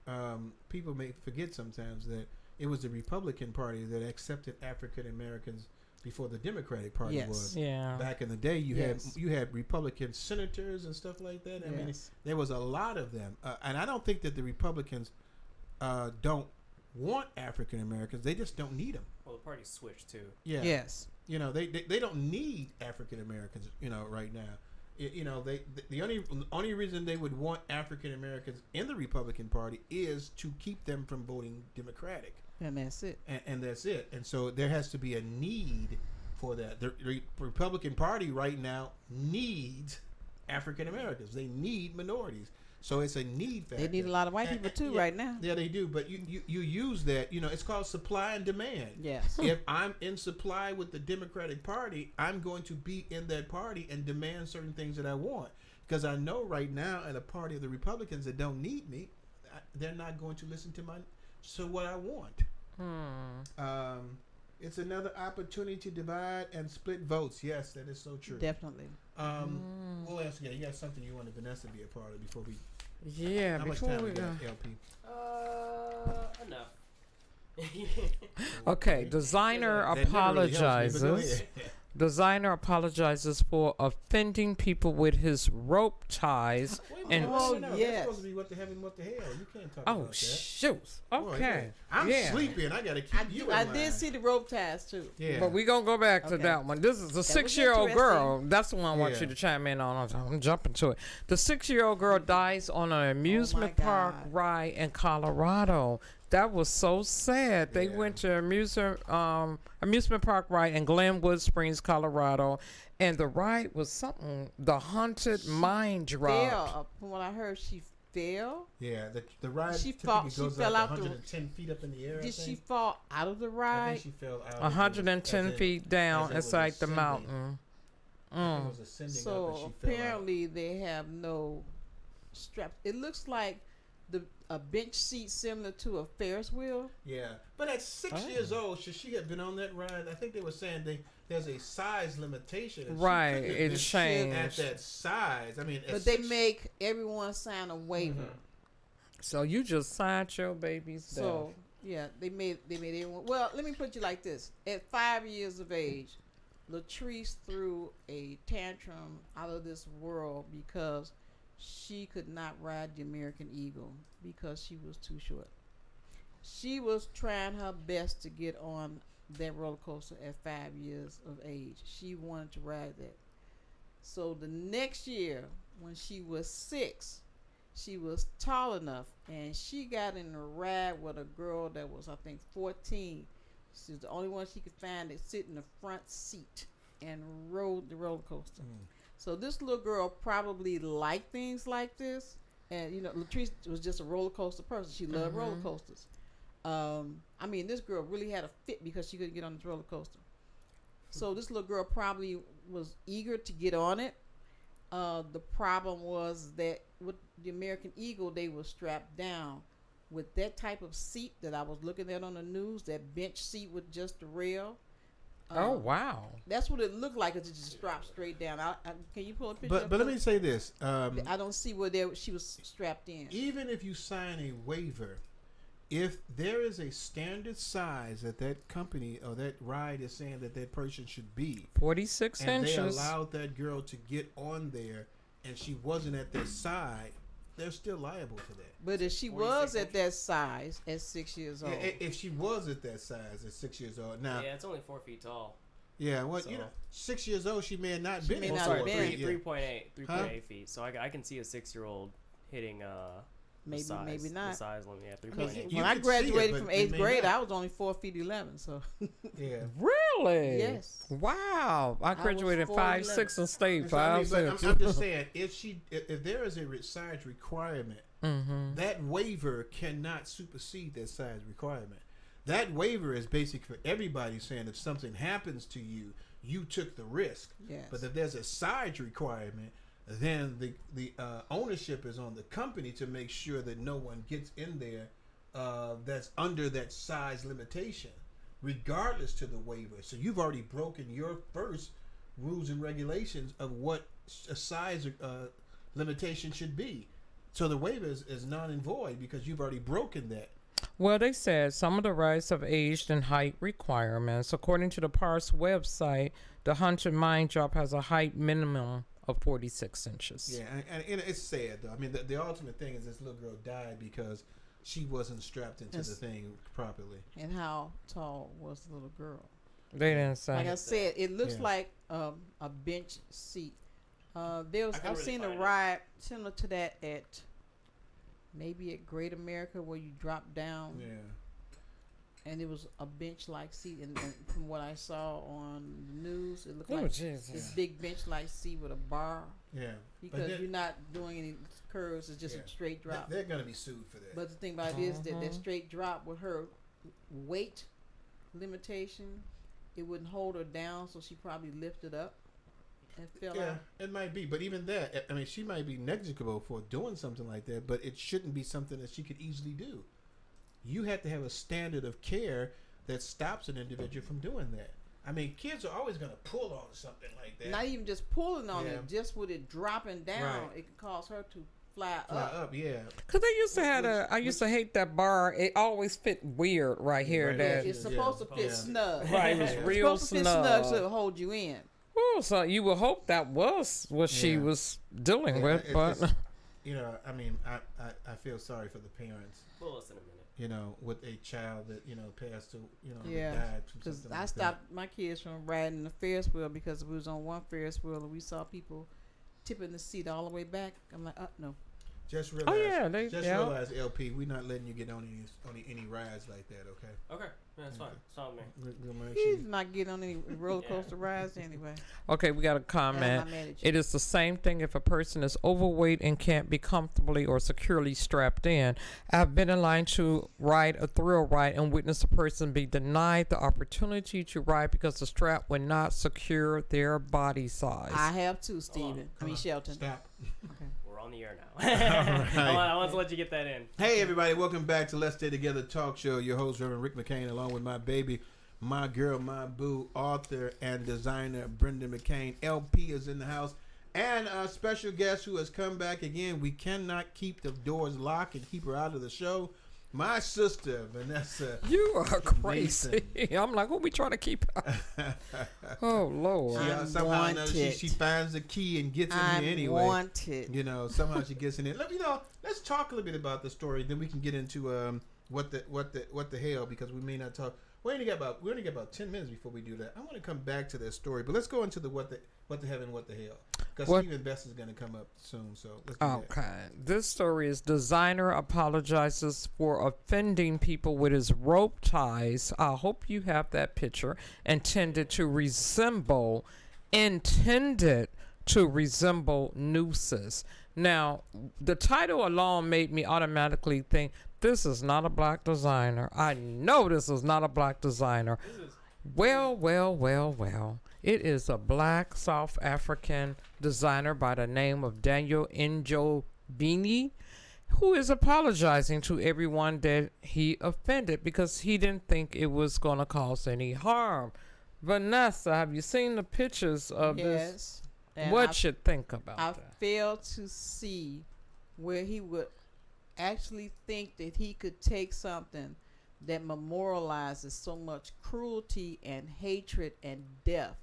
people may forget sometimes that it was the Republican Party that accepted African Americans before the Democratic Party was. Yeah. Back in the day, you had Republican senators and stuff like that. I mean, there was a lot of them, and I don't think that the Republicans don't want African Americans. They just don't need them. Well, the party switched too. Yeah. Yes. They don't need African Americans. Right now. The only reason they would want African Americans in the Republican Party is to keep them from voting Democratic. And that's it. And that's it. And so there has to be a need for that. The Republican Party right now needs African Americans. They need minorities. So it's a need factor. They need a lot of white people too right now. Yeah, they do. But you use that. It's called supply and demand. Yes. If I'm in supply with the Democratic Party, I'm going to be in that party and demand certain things that I want. Because I know right now in a party of the Republicans that don't need me, they're not going to listen to what I want. It's another opportunity to divide and split votes. Yes, that is so true. Definitely. What else? Yeah, you got something you wanted Vanessa to be a part of before we. Yeah, How much before time we we got, LP? Enough. Okay, designer That never really helps me, but go apologizes. ahead. Designer apologizes for offending people with his rope ties. Wait a And minute, no, yes. That's supposed to be what the hell. You can't talk oh about that. shoot! Boy, Okay, yeah. I'm yeah. sleepy and I gotta keep you in I line. did see the rope ties too. Yeah. But we gonna go back to Okay. that one. This is the was 6-year-old girl. That's the one I want Yeah. you to chime in on. I'm jumping to it. The 6-year-old girl dies on an amusement park God. ride in Colorado. That was so sad. They Yeah. went to amusement park ride in Glenwood Springs, Colorado, and the ride was something. The haunted mine drop. Fell. From what I heard, she fell. Yeah, the ride She typically fell- she goes fell up out the- 110 feet up in the air. Did she fall out of the I ride? think she fell out. 110 feet down as it was inside the ascending. mountain. I think it was ascending up and So she fell out. apparently they have no strap. It looks like a bench seat similar to a Ferris wheel. Yeah, but at 6 years old, should she have been on that ride? I think they were saying there's a size limitation. and she Right, couldn't have it been changed. at that size. I mean, at But they 6 make everyone sign a waiver. So you just signed your baby's So yeah, they made everyone. Well, let me put you like this: at 5 years of age, Latrice threw a tantrum out of this world because she could not ride the American Eagle because she was too short. She was trying her best to get on that roller coaster at 5 years of age. She wanted to ride that. So the next year, when she was 6, she was tall enough, and she got in a ride with a girl that was, I think, 14. She was the only one she could find that sit in the front seat and rode the roller coaster. So this little girl probably liked things like this, and Latrice was just a roller coaster person. She loved roller coasters. I mean, this girl really had a fit because she couldn't get on this roller coaster. So this little girl probably was eager to get on it. The problem was that with the American Eagle, they were strapped down with that type of seat that I was looking at on the news, that bench seat with just the rail. Oh wow! That's what it looked like. It just dropped straight down. Can you pull a picture? But let me say this: I don't see where she was strapped in. even if you sign a waiver, if there is a standard size that company or that ride is saying that person should be, 46 and inches. they allowed that girl to get on there, and she wasn't at that side, they're still liable for that. But if she 46 was at that size at 6 years old, If she was at that size at 6 years old, now Yeah, it's only 4 feet tall. yeah, well, So- 6 years old, she may have not She been. may at not four have or been. three, yeah. 3.8 feet. So I can see a 6-year-old hitting maybe maybe not. The size limit, yeah, 3.8. When I graduated from 8th grade, I was only 4 feet 11. So yeah, really? Yes. Wow, I graduated 5'6" and stayed 5'6". I'm just saying, if there is a size requirement, that waiver cannot supersede that size requirement. That waiver is basic for everybody, saying if something happens to you, you took the risk. Yes. But if there's a size requirement, then the ownership is on the company to make sure that no one gets in there that's under that size limitation, regardless to the waiver. So you've already broken your first rules and regulations of what a size limitation should be. So the waiver is non and void because you've already broken that. Well, they said some of the rides have aged in height requirements. According to the Parks website, the Haunted Mine Drop has a height minimum of 46 inches. Yeah, and it's sad, though. I mean, the ultimate thing is this little girl died because she wasn't strapped into the thing properly. And how tall was the little girl? They didn't say. Like I said, it looks like a bench seat. I've seen a ride similar to that at maybe at Great America where you drop down. Yeah. And it was a bench-like seat, and from what I saw on the news, it looked like this big bench-like seat with a bar. Yeah. Because you're not doing any curves; it's just a straight drop. They're gonna be sued for that. But the thing about it is that straight drop with her weight limitation, it wouldn't hold her down, so she probably lifted up and fell out. It might be, but even that, I mean, she might be negligible for doing something like that, but it shouldn't be something that she could easily do. You have to have a standard of care that stops an individual from doing that. I mean, kids are always going to pull on something like that. Not even just pulling on it, just with it dropping down, it can cause her to fly up. Yeah. Because they used to I used to hate that bar. It always fit weird right here. Right. That it's supposed to fit snug. Right, it was real it's supposed to fit snug so it'll hold you in. Oh, so you would hope that was what she was dealing with, but you know, I mean, I feel sorry for the parents. We'll listen in a minute. You know, with a child that, you know, passed to, you know, died from because something I like stopped my kids from riding the Ferris wheel because we was on one Ferris wheel and we saw people tipping the seat all the way back. I'm like, no. Just realize, realize, LP, we're not letting you get on any rides like that, okay? Okay, that's fine. It's all me. He's not getting on any roller coaster rides anyway. Okay, we got a comment. It is the same thing if a person is overweight and can't be comfortably or securely strapped in. I've been in line to ride a thrill ride and witnessed a person be denied the opportunity to ride because the strap would not secure their body size. I have too, Steven. Shelton. Stop. Okay. On the air now. I want to let you get that in. Hey everybody, welcome back to Let's Stay Together Talk Show. Your host Reverend Rick McCain, along with my baby, my girl, my boo, author and designer Brenda McCain. LP is in the house, and a special guest who has come back again. We cannot keep the doors locked and keep her out of the show. My sister, Vanessa. You are crazy. I'm like, what we trying to keep out? Oh, Lord. Somehow she finds the key and gets in here anyway. Wanted. You know, somehow she gets in there. Let's talk a little bit about the story. Then we can get into what the hell, because we may not talk. We only got about 10 minutes before we do that. I want to come back to that story, but let's go into the what the heaven, what the hell. Because Stephen Best is going to come up soon, so let's do that. This story is designer apologizes for offending people with his rope ties. I hope you have that picture. Intended to resemble nooses. Now, the title alone made me automatically think, this is not a black designer. I know this is not a black designer. Well. It is a black South African designer by the name of Daniel Njobini, who is apologizing to everyone that he offended because he didn't think it was going to cause any harm. Vanessa, have you seen the pictures of this? What you think about that? I failed to see where he would actually think that he could take something that memorializes so much cruelty and hatred and death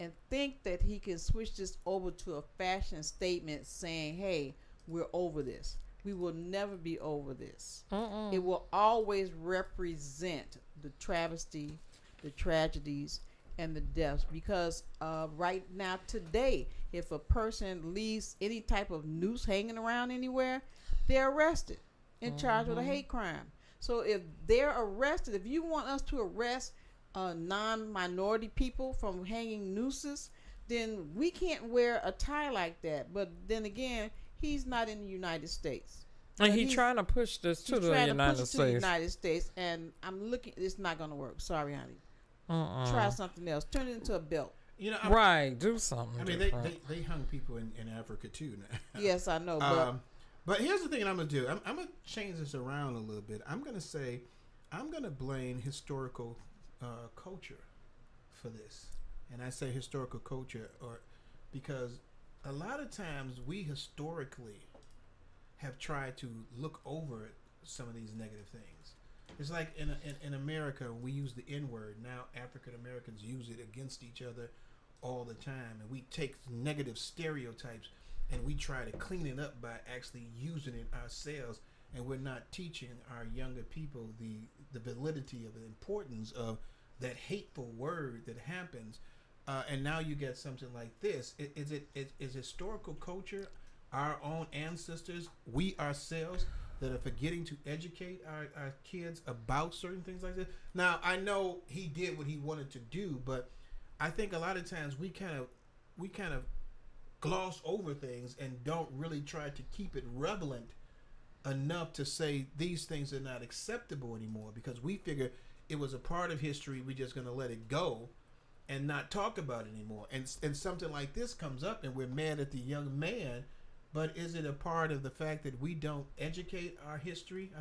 and think that he can switch this over to a fashion statement saying, hey, we're over this. We will never be over this. It will always represent the travesty, the tragedies, and the deaths, because right now today, if a person leaves any type of noose hanging around anywhere, they're arrested and charged with a hate crime. So if they're arrested, if you want us to arrest non-minority people from hanging nooses, then we can't wear a tie like that. But then again, he's not in the United States. And he's trying to push this to the United States. And I'm looking, it's not going to work. Sorry, honey. Try something else. Turn it into a belt. You know, right? Do something. I mean, they hung people in Africa too now. Yes, I know. But here's the thing I'm gonna do. I'm gonna change this around a little bit. I'm gonna blame historical culture for this, and I say historical culture because a lot of times we historically have tried to look over some of these negative things. It's like in America, we use the N-word. Now African Americans use it against each other all the time, and we take negative stereotypes and we try to clean it up by actually using it ourselves, and we're not teaching our younger people the validity of the importance of that hateful word that happens. And now you get something like this. Is historical culture our own ancestors, we ourselves, that are forgetting to educate our kids about certain things like this? Now, I know he did what he wanted to do, but I think a lot of times we kind of gloss over things and don't really try to keep it relevant enough to say these things are not acceptable anymore, because we figure it was a part of history, we're just going to let it go and not talk about it anymore. And something like this comes up and we're mad at the young man, but is it a part of the fact that we don't educate our history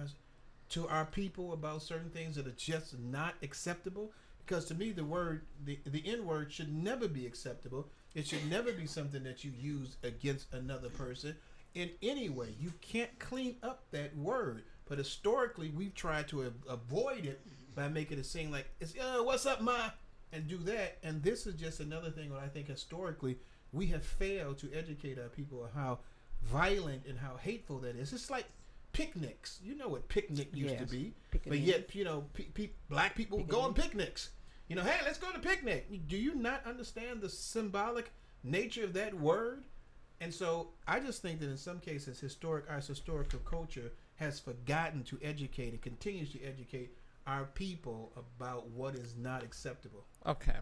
to our people about certain things that are just not acceptable? Because to me, the N-word should never be acceptable. It should never be something that you use against another person in any way. You can't clean up that word. But historically, we've tried to avoid it by making it seem like it's what's up, ma, and do that. And this is just another thing where I think historically we have failed to educate our people on how violent and how hateful that is. It's like picnics. You know what picnic used to be. But yet, you know, black people go on picnics. You know, hey, let's go to picnic. Do you not understand the symbolic nature of that word? And so I just think that in some cases, our historical culture has forgotten to educate and continues to educate our people about what is not acceptable. Okay.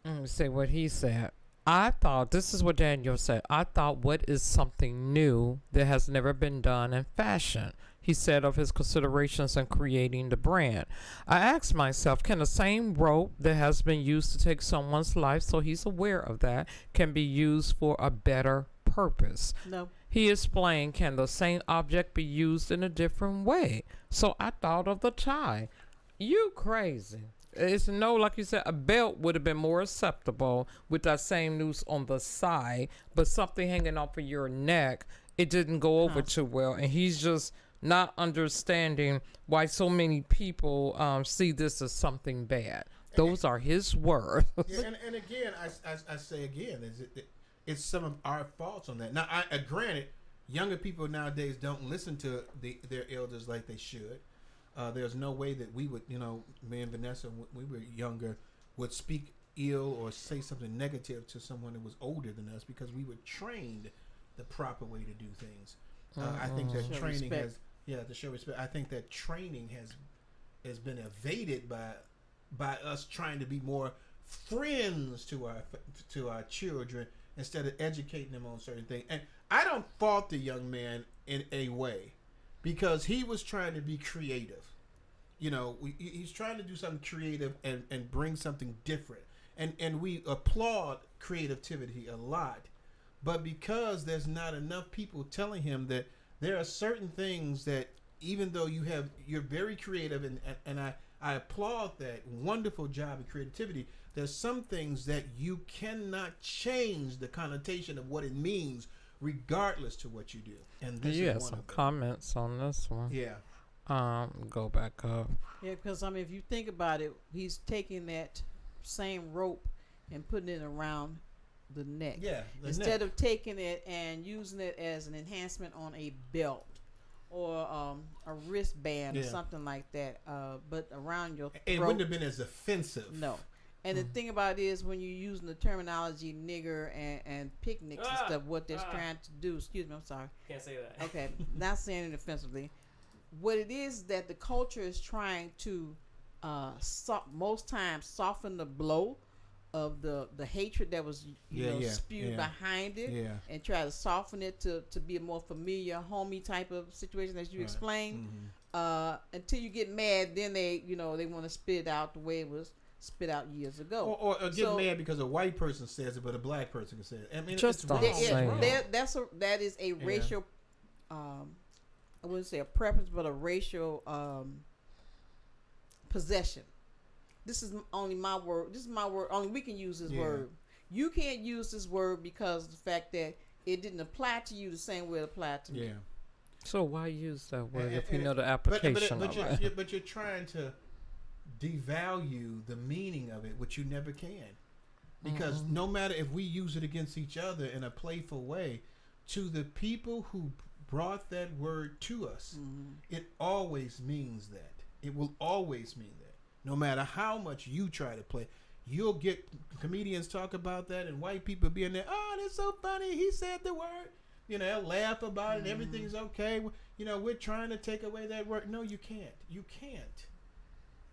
Let me say what he said. I thought, this is what Daniel said, I thought, what is something new that has never been done in fashion? He said of his considerations in creating the brand. I asked myself, can the same rope that has been used to take someone's life, so he's aware of that, can be used for a better purpose? No. He explained, can the same object be used in a different way? So I thought of the tie. You crazy. It's no, like you said, a belt would have been more acceptable with that same noose on the side, but something hanging off of your neck, it didn't go over too well. And he's just not understanding why so many people see this as something bad. Those are his words. Yeah, and again, I say again, it's some of our faults on that. Now, granted, younger people nowadays don't listen to their elders like they should. There's no way that we would, you know, me and Vanessa, when we were younger, would speak ill or say something negative to someone that was older than us, because we were trained the proper way to do things. I think that training to show respect. I think that training has been evaded by us trying to be more friends to our children instead of educating them on certain things. And I don't fault the young man in a way, because he was trying to be creative. You know, he's trying to do something creative and bring something different. And we applaud creativity a lot. But because there's not enough people telling him that there are certain things that, even though you're very creative, and I applaud that wonderful job of creativity, there's some things that you cannot change the connotation of what it means regardless to what you do. And this is one some comments on this one. Yeah. Go back up. Yeah, because I mean, if you think about it, he's taking that same rope and putting it around the neck. Yeah. Instead of taking it and using it as an enhancement on a belt or a wristband or something like that, but around your throat. It wouldn't have been as offensive. No. And the thing about it is, when you're using the terminology nigger and picnics and stuff, what they're trying to do. Excuse me, I'm sorry. Can't say that. Okay, not saying it offensively. What it is that the culture is trying to, most times, soften the blow of the hatred that was spewed behind it, and try to soften it to be a more familiar, homey type of situation as you explained. Until you get mad, then they want to spit it out the way it was spit out years ago, or get mad because a white person says it, but a black person can say it. I mean, just it's wrong. That is a racial. I wouldn't say a preference, but a racial possession. This is only my word. This is my word. Only we can use this word. You can't use this word because of the fact that it didn't apply to you the same way it applied to me. Yeah. So why use that word if you know the application of it? But you're trying to devalue the meaning of it, which you never can. Because no matter if we use it against each other in a playful way, to the people who brought that word to us, it always means that. It will always mean that. No matter how much you try to play, you'll get comedians talk about that, and white people be in there, oh, that's so funny, he said the word. They'll laugh about it, and everything's okay. We're trying to take away that word. No, you can't. You can't.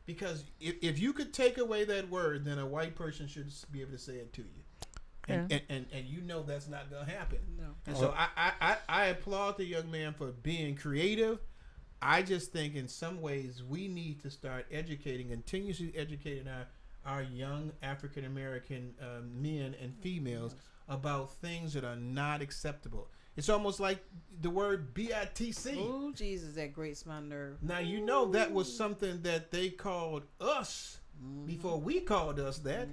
Because if you could take away that word, then a white person should be able to say it to you. And that's not going to happen. No. And so I applaud the young man for being creative. I just think in some ways we need to start continuously educating our young African American men and females about things that are not acceptable. It's almost like the word BITC. Oh, Jesus, that grates my nerve. Now, that was something that they called us before we called us that.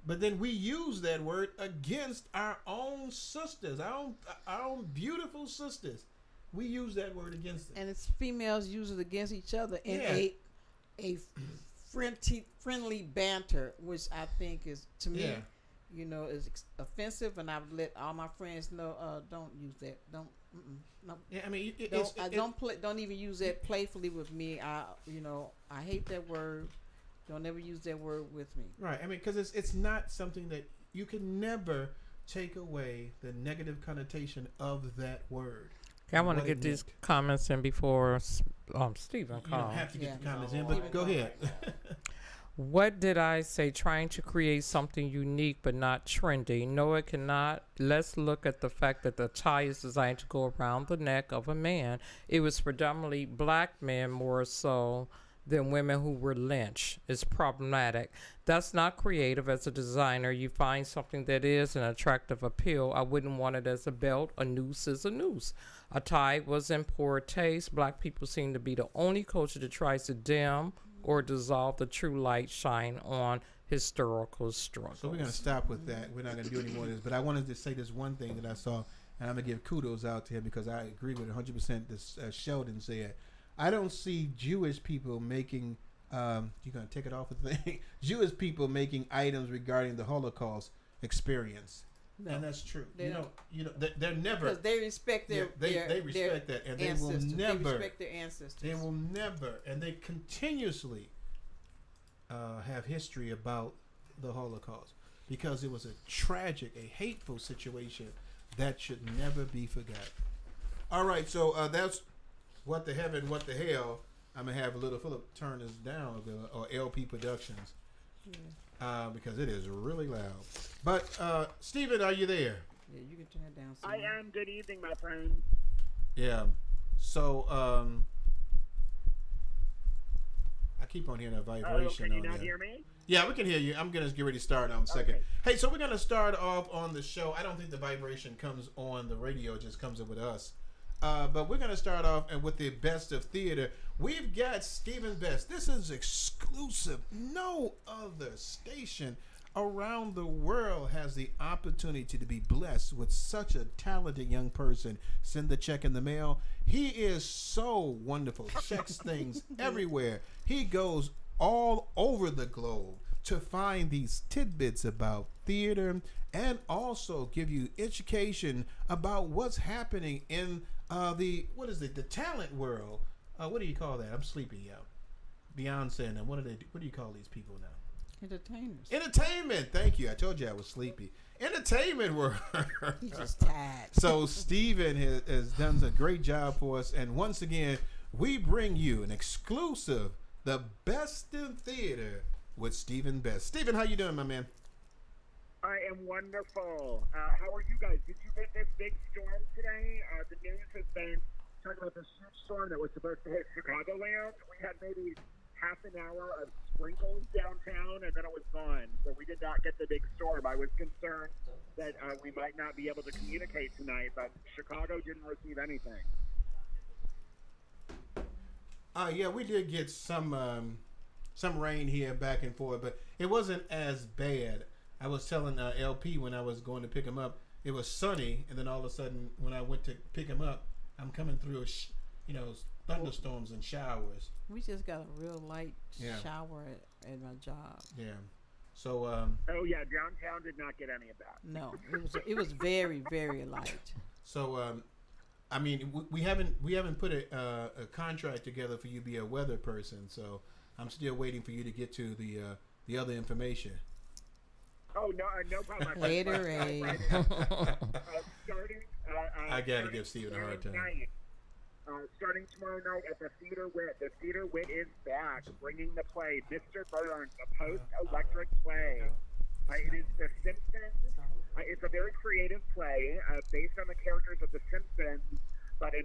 But then we use that word against our own sisters, our own beautiful sisters. We use that word against them. And it's females use it against each other in a friendly banter, which I think is, to me, is offensive, and I would let all my friends know, don't use that. Don't. No. Yeah, I mean, don't even use that playfully with me. I hate that word. Don't ever use that word with me. Right. I mean, because it's not something that you can never take away the negative connotation of that word. Okay, I want to get these comments in before Stephen calls. You don't have to get the comments in, but go ahead. What did I say? Trying to create something unique but not trendy. No, it cannot. Let's look at the fact that the tie is designed to go around the neck of a man. It was predominantly black men more so than women who were lynched. It's problematic. That's not creative. As a designer, you find something that is an attractive appeal. I wouldn't want it as a belt. A noose is a noose. A tie was in poor taste. Black people seem to be the only culture that tries to dim or dissolve the true light shine on historical struggles. So we're going to stop with that. We're not going to do any more of this. But I wanted to say this one thing that I saw, and I'm going to give kudos out to him because I agree with 100% this Sheldon said. I don't see Jewish people making, you're going to take it off the thing, Jewish people making items regarding the Holocaust experience. No, and that's true. They're never, because they respect they respect that, and they will never. They respect their ancestors. They will never, and they continuously have history about the Holocaust because it was a tragic, a hateful situation that should never be forgotten. All right, so that's what the heaven, what the hell. I'm gonna have a little Philip turn this down or LP Productions. Yeah. Because it is really loud. But Stephen, are you there? Yeah, you can turn it down. I am. Good evening, my friend. Yeah. So I keep on hearing a vibration. Can you not hear me? Yeah, we can hear you. I'm gonna get ready to start on a second. Okay. Hey, so we're gonna start off on the show. I don't think the vibration comes on the radio; it just comes in with us. But we're going to start off with the best of theater. We've got Stephen Best. This is exclusive. No other station around the world has the opportunity to be blessed with such a talented young person. Send the check in the mail. He is so wonderful. Checks things everywhere. He goes all over the globe to find these tidbits about theater and also give you education about what's happening in the talent world. What do you call that? I'm sleepy, yo. Beyonce and them. What do you call these people now? Entertainers. Entertainment. Thank you. I told you I was sleepy. Entertainment world. He's just tired. So Steven has done a great job for us, and once again, we bring you an exclusive, the best in theater with Steven Best. Steven, how you doing, my man? I am wonderful. How are you guys? Did you get this big storm today? The news has been talking about this huge storm that was supposed to hit Chicagoland. We had maybe half an hour of sprinkles downtown, and then it was gone. So we did not get the big storm. I was concerned that we might not be able to communicate tonight, but Chicago didn't receive anything. Yeah, we did get some rain here back and forth, but it wasn't as bad. I was telling LP when I was going to pick him up, it was sunny, and then all of a sudden, when I went to pick him up, I'm coming through, thunderstorms and showers. We just got a real light shower at my job. Yeah. So. Oh yeah, downtown did not get any of that. No, it was very, very light. So I mean, we haven't put a contract together for you to be a weather person. So I'm still waiting for you to get to the other information. Oh no problem. Later, I gotta give Steven a hard time. Starting tomorrow night at the Theater Wit. The Theater Wit is back, bringing the play Mr. Burns, a post-electric play. It is The Simpsons. It's a very creative play based on the characters of The Simpsons, but in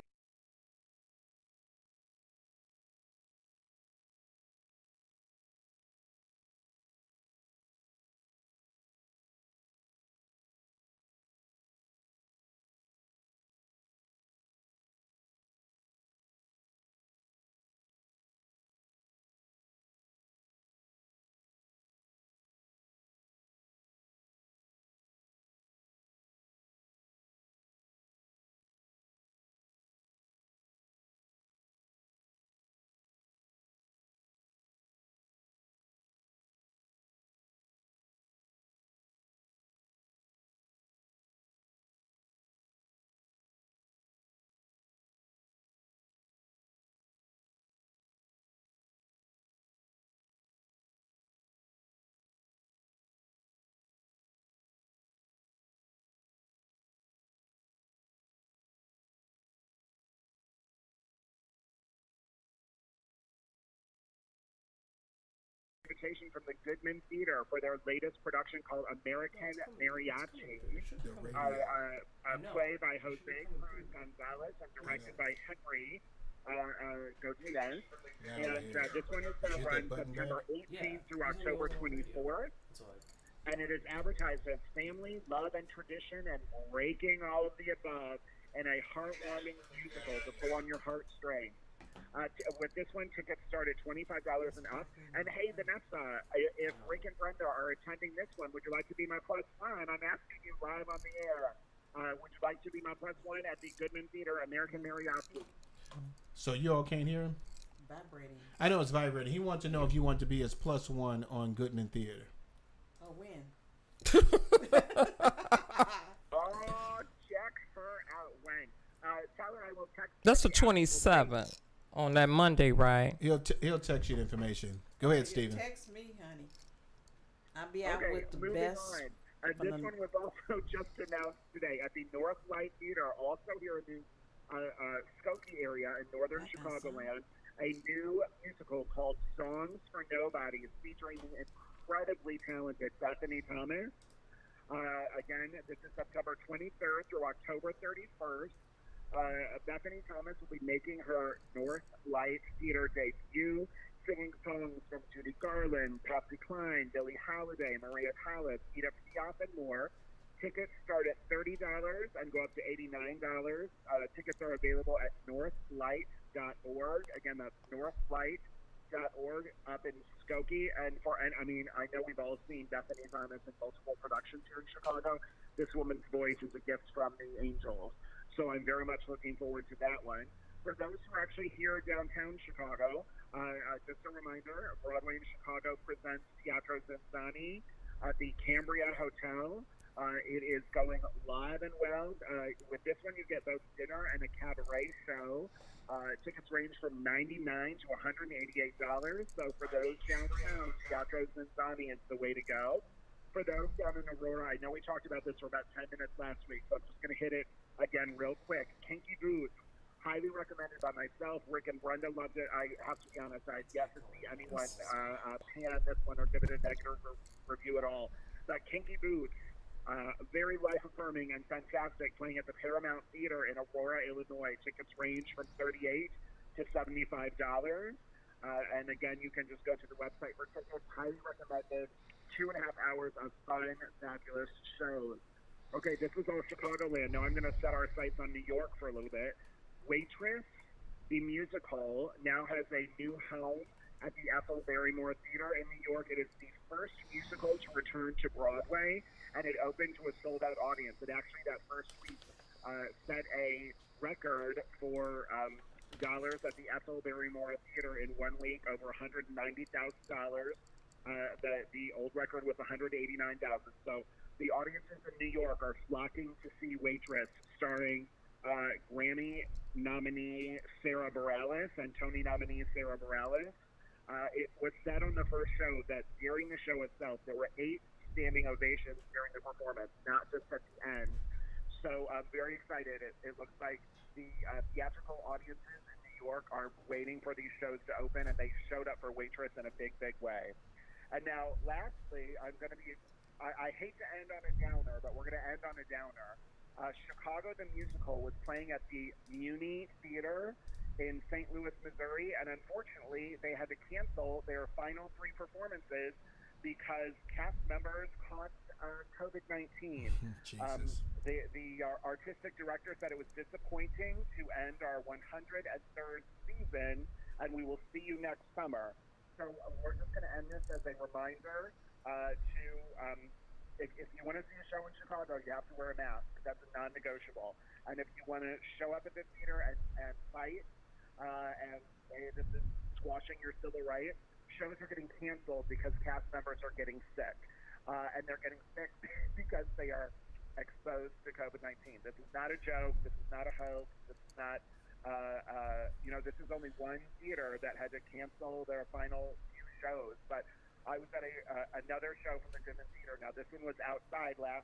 invitation from the Goodman Theater for their latest production called American Mariachi, a play by Jose Cruz Gonzalez and directed by Henry Godinez. And this one is going to run September 18th through October 24th. And it is advertised as family, love, and tradition, and breaking all of the above in a heartwarming musical to pull on your heartstrings. With this one, tickets start at $25 and up. And hey, Vanessa, if Rick and Brenda are attending this one, would you like to be my plus one? I'm asking you live on the air. Would you like to be my plus one at the Goodman Theater American Mariachi? So you all can't hear him? Vibrating. I know it's vibrating. He wants to know if you want to be his plus one on Goodman Theater. Oh, when? Oh, check her out when. Tyler, I will text. That's the 27th. On that Monday, right? He'll text you the information. Go ahead, Steven. Text me, honey. I'll be out with the moving best. On. This one was also just announced today at the North Light Theater, also here in the Skokie area in northern Chicagoland. A new musical called Songs for Nobody, featuring the incredibly talented Bethany Thomas. Again, this is September 23rd through October 31st. Bethany Thomas will be making her North Light Theater debut, singing songs from Judy Garland, Patsy Cline, Billie Holiday, Maria Callas, Edith Piaf, and more. Tickets start at $30 and go up to $89. Tickets are available at northlight.org. Again, that's northlight.org up in Skokie. And I mean, I know we've all seen Bethany Thomas in multiple productions here in Chicago. This woman's voice is a gift from the angels. So I'm very much looking forward to that one. For those who are actually here downtown Chicago, just a reminder, Broadway in Chicago presents Teatro Zanzani at the Cambria Hotel. It is going live and well. With this one, you get both dinner and a cabaret show. Tickets range from $99 to $188. So for those downtown, Teatro Zanzani is the way to go. For those down in Aurora, I know we talked about this for about 10 minutes last week, so I'm just going to hit it again real quick. Kinky Boots, highly recommended by myself. Rick and Brenda loved it. I have to be honest, I've yet to see anyone pan this one or give it a negative review at all. But Kinky Boots, very life-affirming and fantastic, playing at the Paramount Theater in Aurora, Illinois. Tickets range from $38 to $75. And again, you can just go to the website for tickets. Highly recommended. 2.5 hours of fun, fabulous shows. Okay, this was all Chicagoland. Now I'm going to set our sights on New York for a little bit. Waitress, the musical, now has a new home at the Ethel Barrymore Theater in New York. It is the first musical to return to Broadway, and it opened to a sold-out audience. And actually, that first week set a record for dollars at the Ethel Barrymore Theater in 1 week, over $190,000. The old record was $189,000. So the audiences in New York are flocking to see Waitress, starring Grammy nominee Sarah Bareilles and Tony nominee Sarah Bareilles. It was said on the first show that during the show itself, there were 8 standing ovations during the performance, not just at the end. So I'm very excited. It looks like the theatrical audiences in New York are waiting for these shows to open, and they showed up for Waitress in a big, big way. And now, lastly, I hate to end on a downer, but we're going to end on a downer. Chicago the Musical was playing at the Muni Theater in St. Louis, Missouri, and unfortunately, they had to cancel their final 3 performances because cast members caught COVID-19. Jesus. The artistic director said it was disappointing to end our 103rd season, and we will see you next summer. So we're just going to end this as a reminder if you want to see a show in Chicago, you have to wear a mask. That's a non-negotiable. And if you want to show up at the theater and fight and say this is squashing your civil rights, shows are getting canceled because cast members are getting sick. And they're getting sick because they are exposed to COVID-19. This is not a joke. This is not a hoax. This is not, this is only one theater that had to cancel their final few shows. But I was at another show from the Goodman Theater. Now, this one was outside last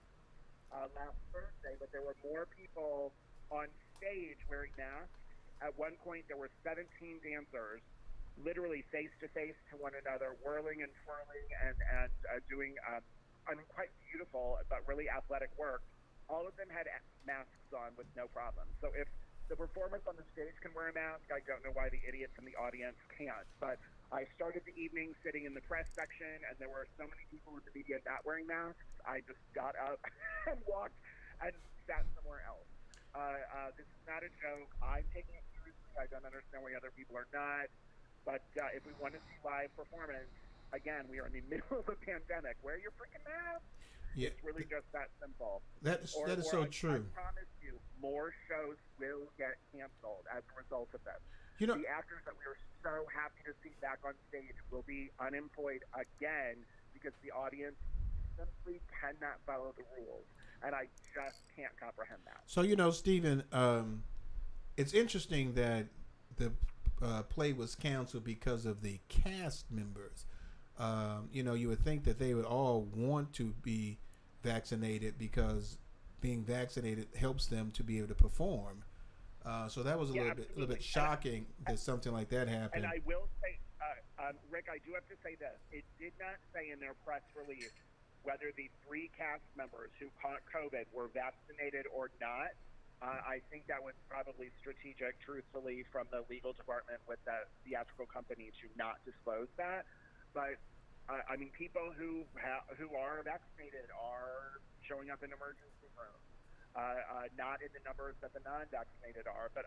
Thursday, but there were more people on stage wearing masks. At one point, there were 17 dancers literally face-to-face to one another, whirling and twirling and doing, quite beautiful but really athletic work. All of them had masks on with no problem. So if the performers on the stage can wear a mask, I don't know why the idiots in the audience can't. But I started the evening sitting in the press section, and there were so many people in the media not wearing masks. I just got up and walked and sat somewhere else. This is not a joke. I'm taking it seriously. I don't understand why other people are not. But if we want to see live performance, again, we are in the middle of a pandemic. Wear your freaking mask. Yeah. It's really just that simple. That is so true. I promise you, more shows will get canceled as a result of this. The actors that we are so happy to see back on stage will be unemployed again because the audience simply cannot follow the rules. And I just can't comprehend that. So, Stephen, it's interesting that the play was canceled because of the cast members. You would think that they would all want to be vaccinated because being vaccinated helps them to be able to perform. So that was a little bit shocking that something like that happened. And I will say, Rick, I do have to say this. It did not say in their press release whether the 3 cast members who caught COVID were vaccinated or not. I think that was probably strategic, truthfully, from the legal department with the theatrical company to not disclose that. But people who are vaccinated are showing up in emergency rooms, not in the numbers that the non-vaccinated are. But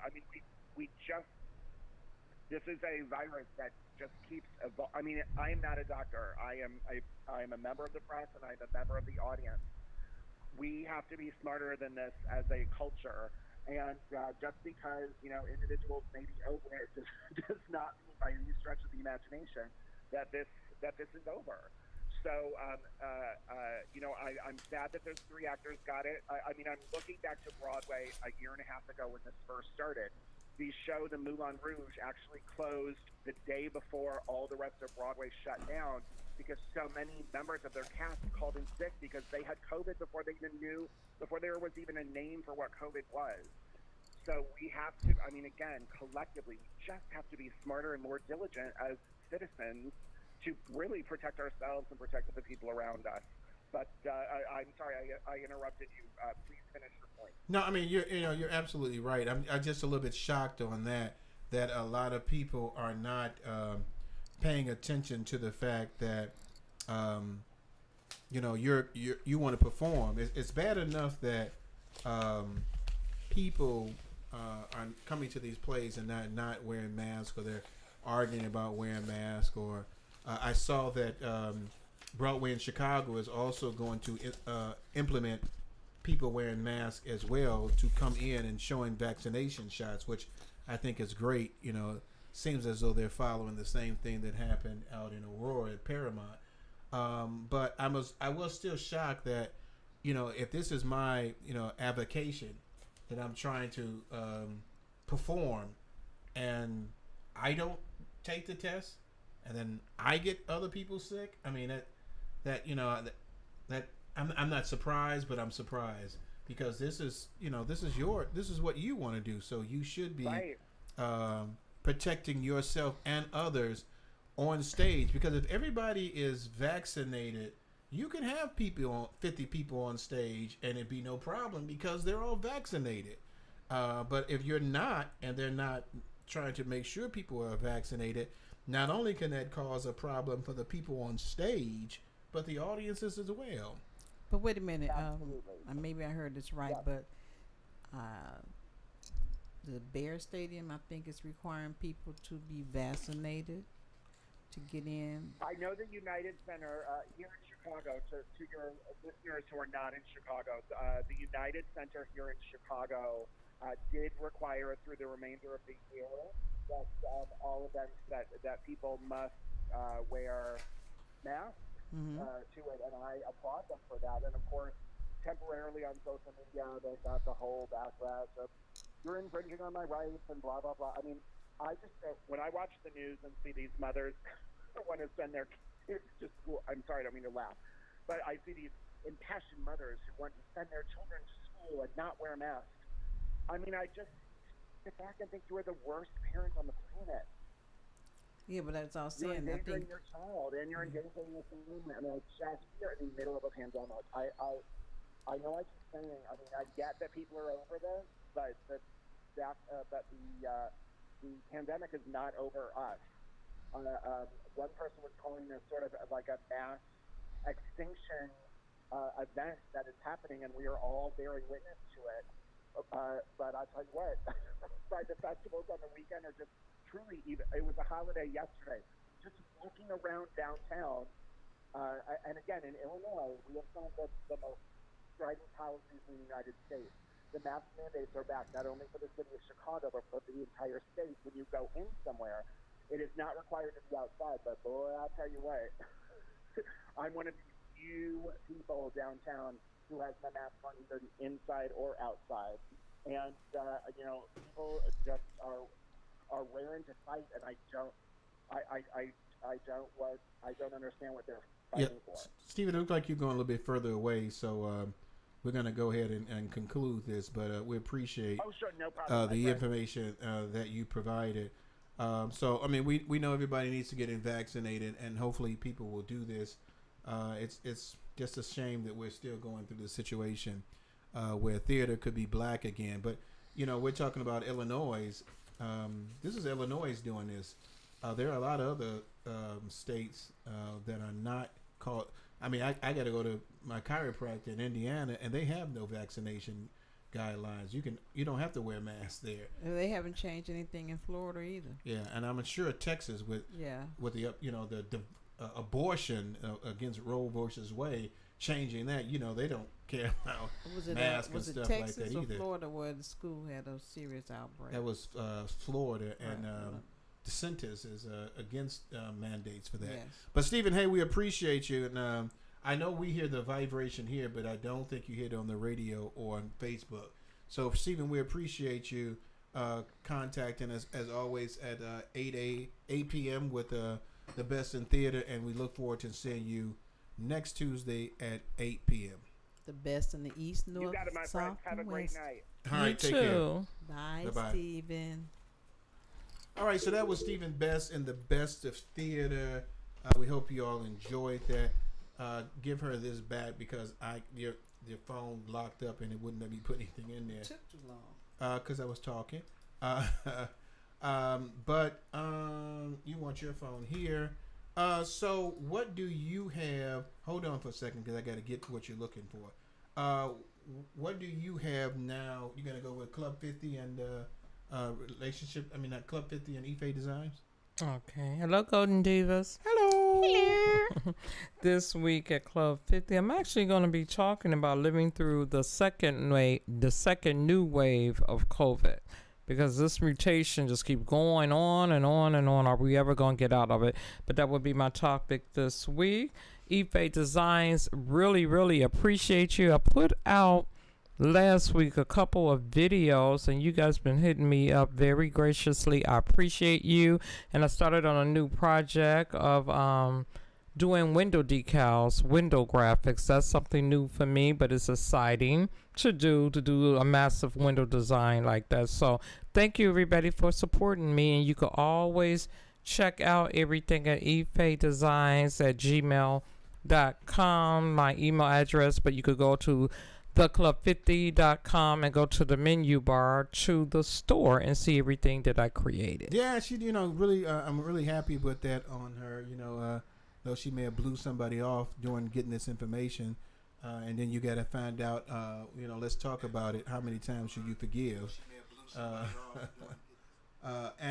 this is a virus that just keeps evolving. I am not a doctor. I am a member of the press, and I'm a member of the audience. We have to be smarter than this as a culture. And just because individuals may be over it does not mean by any stretch of the imagination that this is over. So I'm sad that those 3 actors got it. I'm looking back to Broadway a year and a half ago when this first started. the show, the Moulin Rouge, actually closed the day before all the rest of Broadway shut down because so many members of their cast called in sick because they had COVID before there was even a name for what COVID was. So we have to, I mean, again, collectively, we just have to be smarter and more diligent as citizens to really protect ourselves and protect the people around us. But I'm sorry, I interrupted you. Please finish your point. No, I mean you're absolutely right. I'm just a little bit shocked on that a lot of people are not paying attention to the fact that you want to perform. It's bad enough that people are coming to these plays and not wearing masks, or they're arguing about wearing masks, or I saw that Broadway in Chicago is also going to implement people wearing masks as well to come in and showing vaccination shots, which I think is great. Seems as though they're following the same thing that happened out in Aurora at Paramount. But I was still shocked that, if this is my, avocation that I'm trying to perform, and I don't take the test, and then I get other people sick. I mean that I'm not surprised, but I'm surprised because this is what you want to do. So you should be right. Protecting yourself and others on stage, because if everybody is vaccinated, you can have 50 people on stage and it'd be no problem because they're all vaccinated. But if you're not, and they're not trying to make sure people are vaccinated, not only can that cause a problem for the people on stage, but the audiences as well. But wait a minute, Absolutely. maybe I heard this right, but the Bear Stadium, I think, is requiring people to be vaccinated to get in. I know the United Center here in Chicago, to your listeners who are not in Chicago, the United Center here in Chicago did require through the remainder of the year that all events that people must wear masks to it, and I applaud them for that. And of course, temporarily on social media, they got the whole backlash of you're infringing on my rights and blah blah blah. I mean, I just when I watch the news and see these mothers want to send their kids to school. I'm sorry, I don't mean to laugh, but I see these impassioned mothers who want to send their children to school and not wear masks. I mean, I just sit back and think you are the worst parent on the planet. Yeah, but that's all You're saying. endangering your child, and you're endangering your family. I mean, we're in the middle of a pandemic. I know I keep saying. I mean, I get that people are over this, but the pandemic is not over us. One person was calling this sort of like a mass extinction event that is happening, and we are all bearing witness to it. But I tell you what, the festivals on the weekend are just truly even. It was a holiday yesterday. Just walking around downtown, and again in Illinois, we have some of the most strident policies in the United States. The mask mandates are back not only for the city of Chicago but for the entire state. When you go in somewhere, it is not required to be outside. But boy, I'll tell you what, I'm one of the few people downtown who has my mask on either the inside or outside, and people just are raring to fight, and I don't understand what they're fighting for. Stephen, it looks like you're going a little bit further away, so we're going to go ahead and conclude this, but we appreciate No problem, the information that you provided. So, I mean, we know everybody needs to get vaccinated, and hopefully people will do this. It's just a shame that we're still going through this situation where theater could be black again. But, we're talking about Illinois. This is Illinois doing this. There are a lot of other states that are not called. I mean, I got to go to my chiropractor in Indiana, and they have no vaccination guidelines. You don't have to wear masks there. And they haven't changed anything in Florida either. Yeah, and I'm sure Texas with the the abortion against Roe versus Wade, changing that, they don't care about masks and stuff like that either. Was it Texas or Florida where the school had a serious outbreak? That was Florida, and DeSantis is against mandates for that. Yes. But Stephen, hey, we appreciate you, and I know we hear the vibration here, but I don't think you hear it on the radio or on Facebook. So Stephen, we appreciate you. contacting us as always at 8 p.m. with the best in theater, and we look forward to seeing you next Tuesday at 8 p.m. The best in the East, North, You got it, my South, friends. Have a and great West. night. All right, take care. Bye, Bye-bye. Stephen. All right, so that was Stephen Best in the Best of Theater. We hope you all enjoyed that. Give her this back because your phone locked up and it wouldn't let me put anything in there. It took too long. Because I was talking. But you want your phone here. So what do you have? Hold on for a second because I got to get what you're looking for. What do you have now? You're going to go with Club 50 and relationship. I mean, not Club 50 and Ife Designs. Okay. Hello, Golden Divas. Hello. Hello. This week at Club 50, I'm actually going to be talking about living through the second new wave of COVID, because this mutation just keeps going on and on and on. Are we ever going to get out of it? But that would be my topic this week. Ife Designs, really, really appreciate you. I put out last week a couple of videos and you guys been hitting me up very graciously. I appreciate you. And I started on a new project of doing window decals, window graphics. That's something new for me, but it's exciting to do a massive window design like that. So thank you everybody for supporting me, and you can always check out everything at ifedesigns@gmail.com, my email address, but you could go to theclub50.com and go to the menu bar to the store and see everything that I created. Yeah, she, really, I'm really happy with that on her. Though she may have blew somebody off during getting this information, and then you got to find out. Let's talk about it. How many times should you forgive? And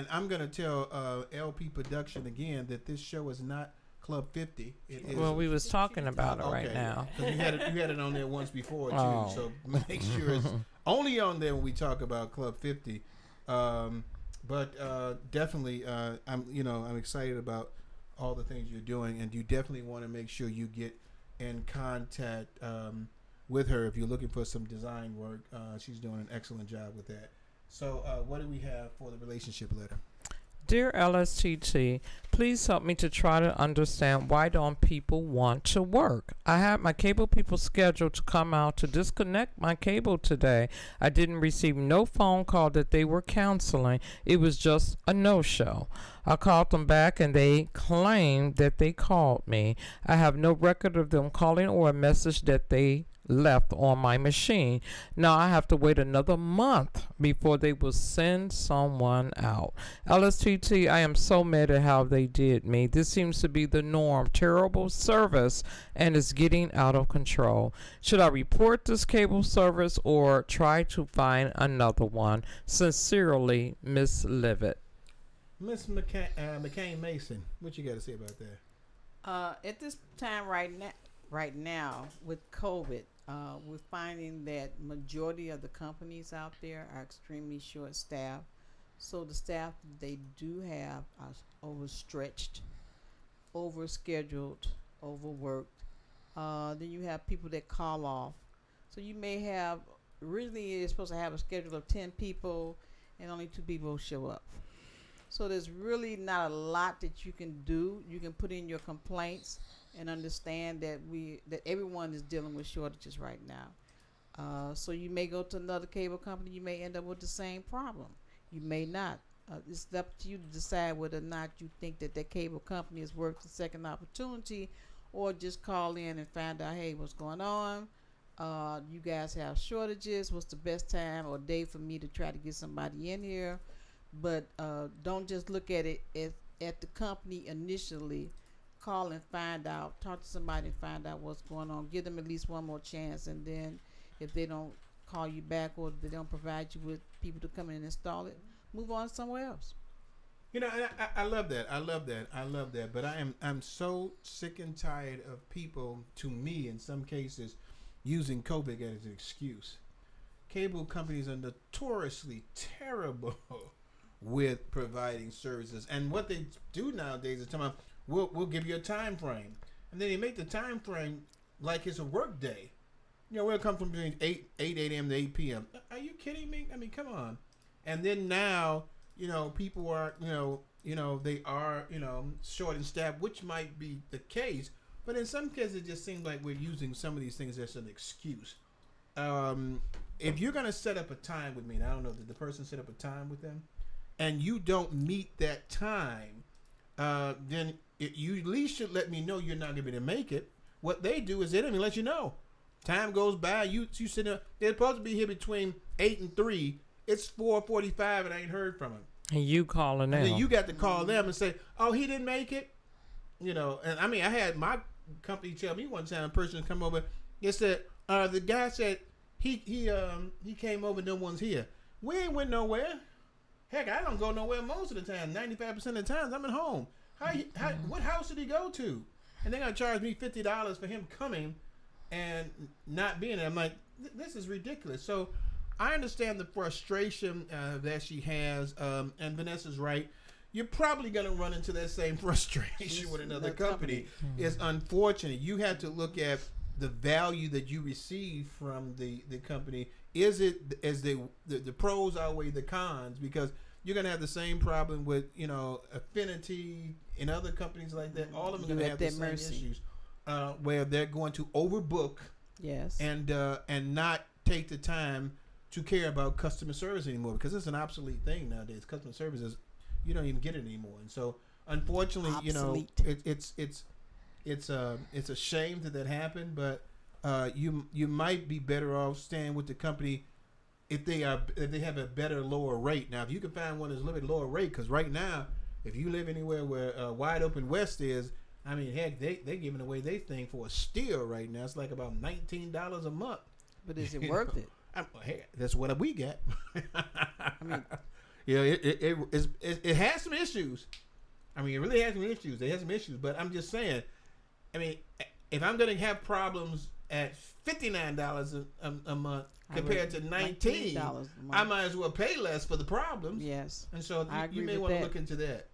I'm gonna tell LP Production again that this show is not Club 50. It is, well, we was talking about it right now. You had it on there once before too. Oh. So make sure it's only on there when we talk about Club 50. But definitely, I'm excited about all the things you're doing, and you definitely want to make sure you get in contact with her if you're looking for some design work. She's doing an excellent job with that. So what do we have for the relationship letter? Dear LSTT, please help me to try to understand why don't people want to work. I had my cable people scheduled to come out to disconnect my cable today. I didn't receive no phone call that they were canceling. It was just a no-show. I called them back and they claimed that they called me. I have no record of them calling or a message that they left on my machine. Now I have to wait another month before they will send someone out. LSTT, I am so mad at how they did me. This seems to be the norm. Terrible service, and it's getting out of control. Should I report this cable service or try to find another one? Sincerely, Miss Livet. Miss McCain Mason, what you got to say about that? At this time right now with COVID, we're finding that majority of the companies out there are extremely short-staffed. So the staff they do have are overstretched, overscheduled, overworked. Then you have people that call off. So you may have, originally you're supposed to have a schedule of 10 people and only 2 people show up. So there's really not a lot that you can do. You can put in your complaints and understand that everyone is dealing with shortages right now. So you may go to another cable company. You may end up with the same problem. You may not. It's up to you to decide whether or not you think that cable company is worth the second opportunity, or just call in and find out, hey, what's going on? You guys have shortages. What's the best time or day for me to try to get somebody in here? But don't just look at it at the company initially. Call and find out. Talk to somebody and find out what's going on. Give them at least one more chance, and then if they don't call you back or they don't provide you with people to come in and install it, move on somewhere else. I love that. I love that. But I'm so sick and tired of people, to me in some cases, using COVID as an excuse. Cable companies are notoriously terrible with providing services, and what they do nowadays is tell them, we'll give you a time frame, and then they make the time frame like it's a work day. We'll come from between 8 a.m. to 8 p.m. Are you kidding me? I mean, come on. And then now, people are, they are, short and staffed, which might be the case. But in some cases, it just seems like we're using some of these things as an excuse. If you're going to set up a time with me, and I don't know, did the person set up a time with them? And you don't meet that time, then you at least should let me know you're not going to be able to make it. What they do is they don't even let you know. Time goes by, you sit there, they're supposed to be here between 8 and 3. It's 4:45 and I ain't heard from him. And you calling them. And then you got to call them and say, oh, he didn't make it? And I mean, I had my company tell me one time, a person come over, they said, the guy said he came over, no one's here. We ain't went nowhere. Heck, I don't go nowhere most of the time. 95% of the times I'm at home. What house did he go to? And they're going to charge me $50 for him coming and not being there. I'm like, this is ridiculous. So I understand the frustration that she has, and Vanessa's right. You're probably going to run into that same frustration with another company. It's unfortunate. You have to look at the value that you receive from the company. Is it as the pros outweigh the cons? Because you're going to have the same problem with, Affinity and other companies like that. All of them are going to have the same issues where they're going to overbook and not take the time to care about customer service anymore, because it's an obsolete thing nowadays. Customer service is, you don't even get it anymore. And so unfortunately, obsolete. It's a shame that happened, but you might be better off staying with the company if they have a better lower rate. Now, if you can find one that's a little bit lower rate, because right now, if you live anywhere where Wide Open West is, I mean, heck, they're giving away their thing for a steal right now. It's like about $19 a month. But is it worth it? Hey, that's what we got. I mean, it has some issues. I mean, it really has some issues. It has some issues, but I'm just saying. I mean, if I'm going to have problems at $59 a month compared to $19, I might as well pay less for the problems. Yes, and so you may want to look into that.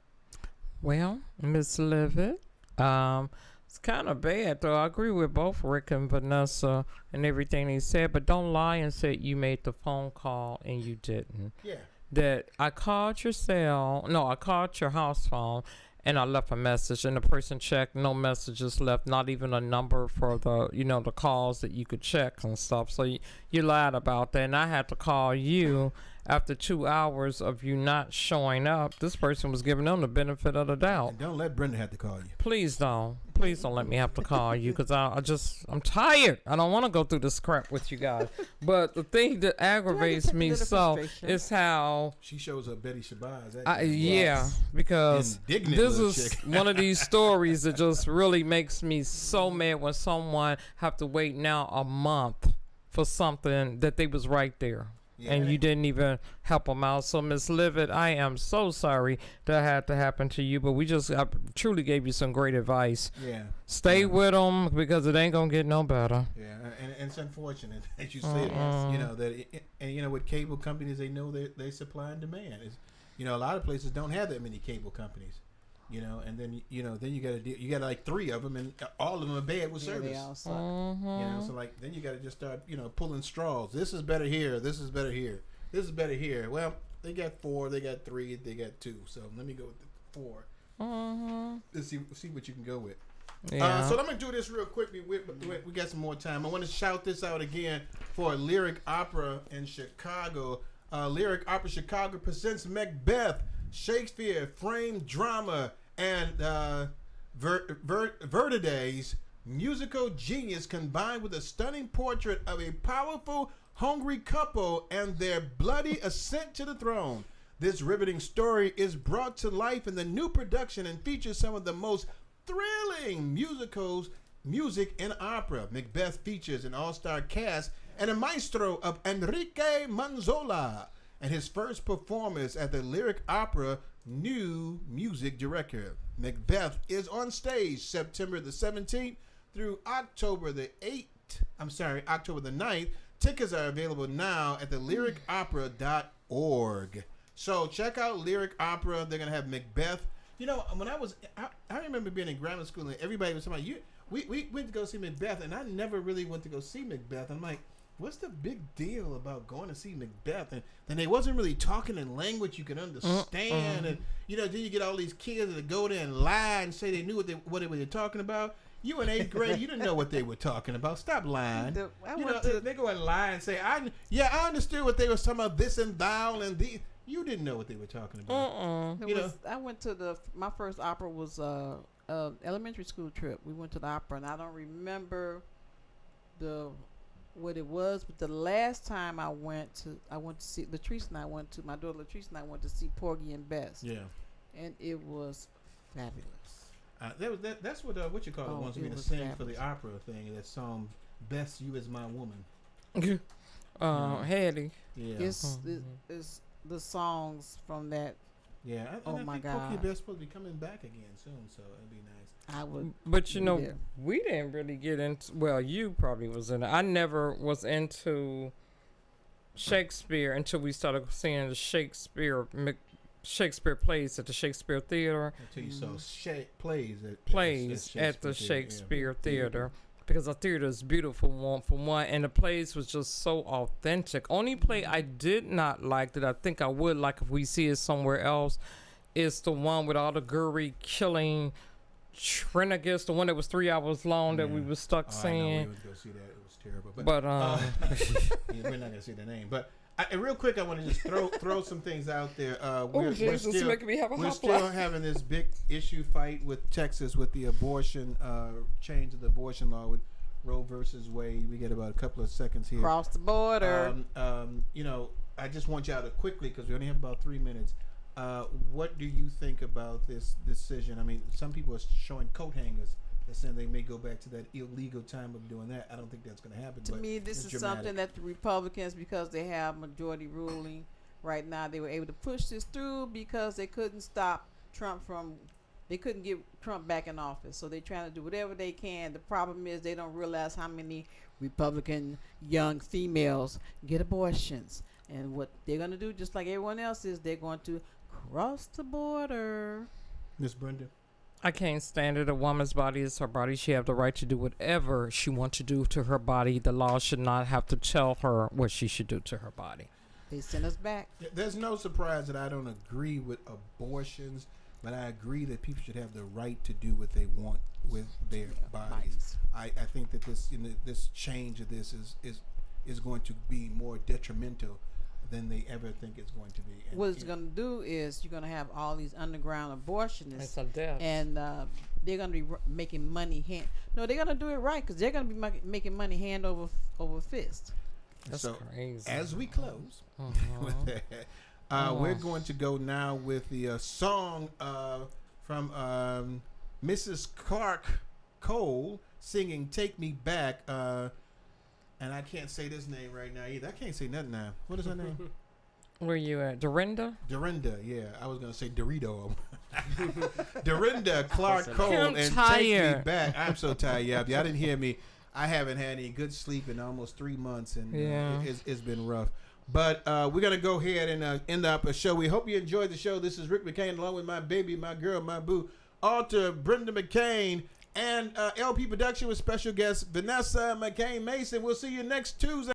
Well, Miss Levitt, it's kind of bad, though. I agree with both Rick and Vanessa and everything they said, but don't lie and say you made the phone call and you didn't. Yeah. That I called your cell. No, I called your house phone and I left a message, and the person checked, no messages left, not even a number for the, the calls that you could check and stuff. So you lied about that, and I had to call you after 2 hours of you not showing up. This person was giving them the benefit of the doubt. And don't let Brenda have to call you. Please don't let me have to call you, because I'm tired. I don't want to go through this crap with you guys. But the thing that aggravates me so is how she shows up Betty Shabazz. Yeah, because this is one of these stories that just really makes me so mad when someone have to wait now a month for something that they was right there. Yeah. And you didn't even help them out. So, Miss Levitt, I am so sorry that had to happen to you. But I truly gave you some great advice. Yeah. Stay with them, because it ain't going to get no better. Yeah, and it's unfortunate that you say that. With cable companies, they know they supply and demand. A lot of places don't have that many cable companies. And then you got like 3 of them, and all of them are bad with service. They all suck. So like then you got to just start pulling straws. This is better here. This is better here. This is better here. Well, they got 4, they got 3, they got 2. So let me go with the 4. Let's see what you can go with. Yeah. So I'm gonna do this real quick. We got some more time. I want to shout this out again for Lyric Opera in Chicago. Lyric Opera Chicago presents Macbeth, Shakespeare, framed drama, and Verdide's musical genius combined with a stunning portrait of a powerful, hungry couple and their bloody ascent to the throne. This riveting story is brought to life in the new production and features some of the most thrilling music in opera. Macbeth features an all-star cast and a maestro of Enrique Manzola, and his first performance at the Lyric Opera new music director. Macbeth is on stage September the 17th through October the 9th. Tickets are available now at the lyricopera.org. So check out Lyric Opera. They're going to have Macbeth. When I remember being in grammar school and everybody was talking about, we went to go see Macbeth, and I never really went to go see Macbeth. I'm like, what's the big deal about going to see Macbeth? And then they wasn't really talking in language you could understand. And, then you get all these kids that go there and lie and say they knew what they were talking about. You in 8th grade, you didn't know what they were talking about. Stop lying. They go and lie and say, I understood what they were talking about, this and thou and the. You didn't know what they were talking about. I went to my first opera was elementary school trip. We went to the opera, and I don't remember what it was, but the last time I went to see Latrice and I went to my daughter Latrice and I went to see Porgy and Bess. Yeah, and it was fabulous. That's what you call the ones we to sing for the opera thing. That song, "Bess, You Is My Woman." Hattie. Yeah, it's the songs from that. Yeah, I my think God, Porgy and Bess supposed to be coming back again soon, so it'd be nice. I would, but we didn't really get into. Well, you probably was in it. I never was into Shakespeare until we started seeing the Shakespeare plays at the Shakespeare Theater. Until you saw plays at the Shakespeare Theater. Because the theater is beautiful, for one, and the plays was just so authentic. Only play I did not like that I think I would like if we see it somewhere else is the one with all the gory killing Trinagis, the one that was 3 hours long that we were stuck seeing. I know we would go see that. It was terrible. But we're not gonna see the name. But real quick, I want to just throw some things out there. We're still having this big issue fight with Texas with the abortion change of the abortion law with Roe versus Wade. We get about a couple of seconds here. Cross the border. I just want y'all to quickly, because we only have about 3 minutes. What do you think about this decision? I mean, some people are showing coat hangers. They're saying they may go back to that illegal time of doing that. I don't think that's going to happen. To me, this is something that the Republicans, because they have majority ruling right now, they were able to push this through because they couldn't stop Trump they couldn't get Trump back in office. So they're trying to do whatever they can. The problem is they don't realize how many Republican young females get abortions. And what they're going to do, just like everyone else is, they're going to cross the border. Miss Brenda? I can't stand it. A woman's body is her body. She have the right to do whatever she wants to do to her body. The law should not have to tell her what she should do to her body. They send us back. There's no surprise that I don't agree with abortions, but I agree that people should have the right to do what they want with their bodies. I think that this change of this is going to be more detrimental than they ever think it's going to be. And what it's going to do is you're going to have all these underground abortionists, and they're going to be making money they're going to do it right, because they're going to be making money hand over fist. That's crazy. As we close with that, we're going to go now with the song from Mrs. Clark Cole singing "Take Me Back." And I can't say this name right now either. I can't say nothing now. What is her name? Where you at? Dorinda? Dorinda, yeah. I was going to say Dorito. Dorinda Clark Cole and tired. Take Me Back. I'm so tired. Yeah, y'all didn't hear me. I haven't had any good sleep in almost 3 months, and it's been rough. But we're going to go ahead and end up a show. We hope you enjoyed the show. This is Rick McCain along with my baby, my girl, my boo, Alta Brenda McCain. And LP Production with special guest Vanessa McCain Mason. We'll see you next Tuesday.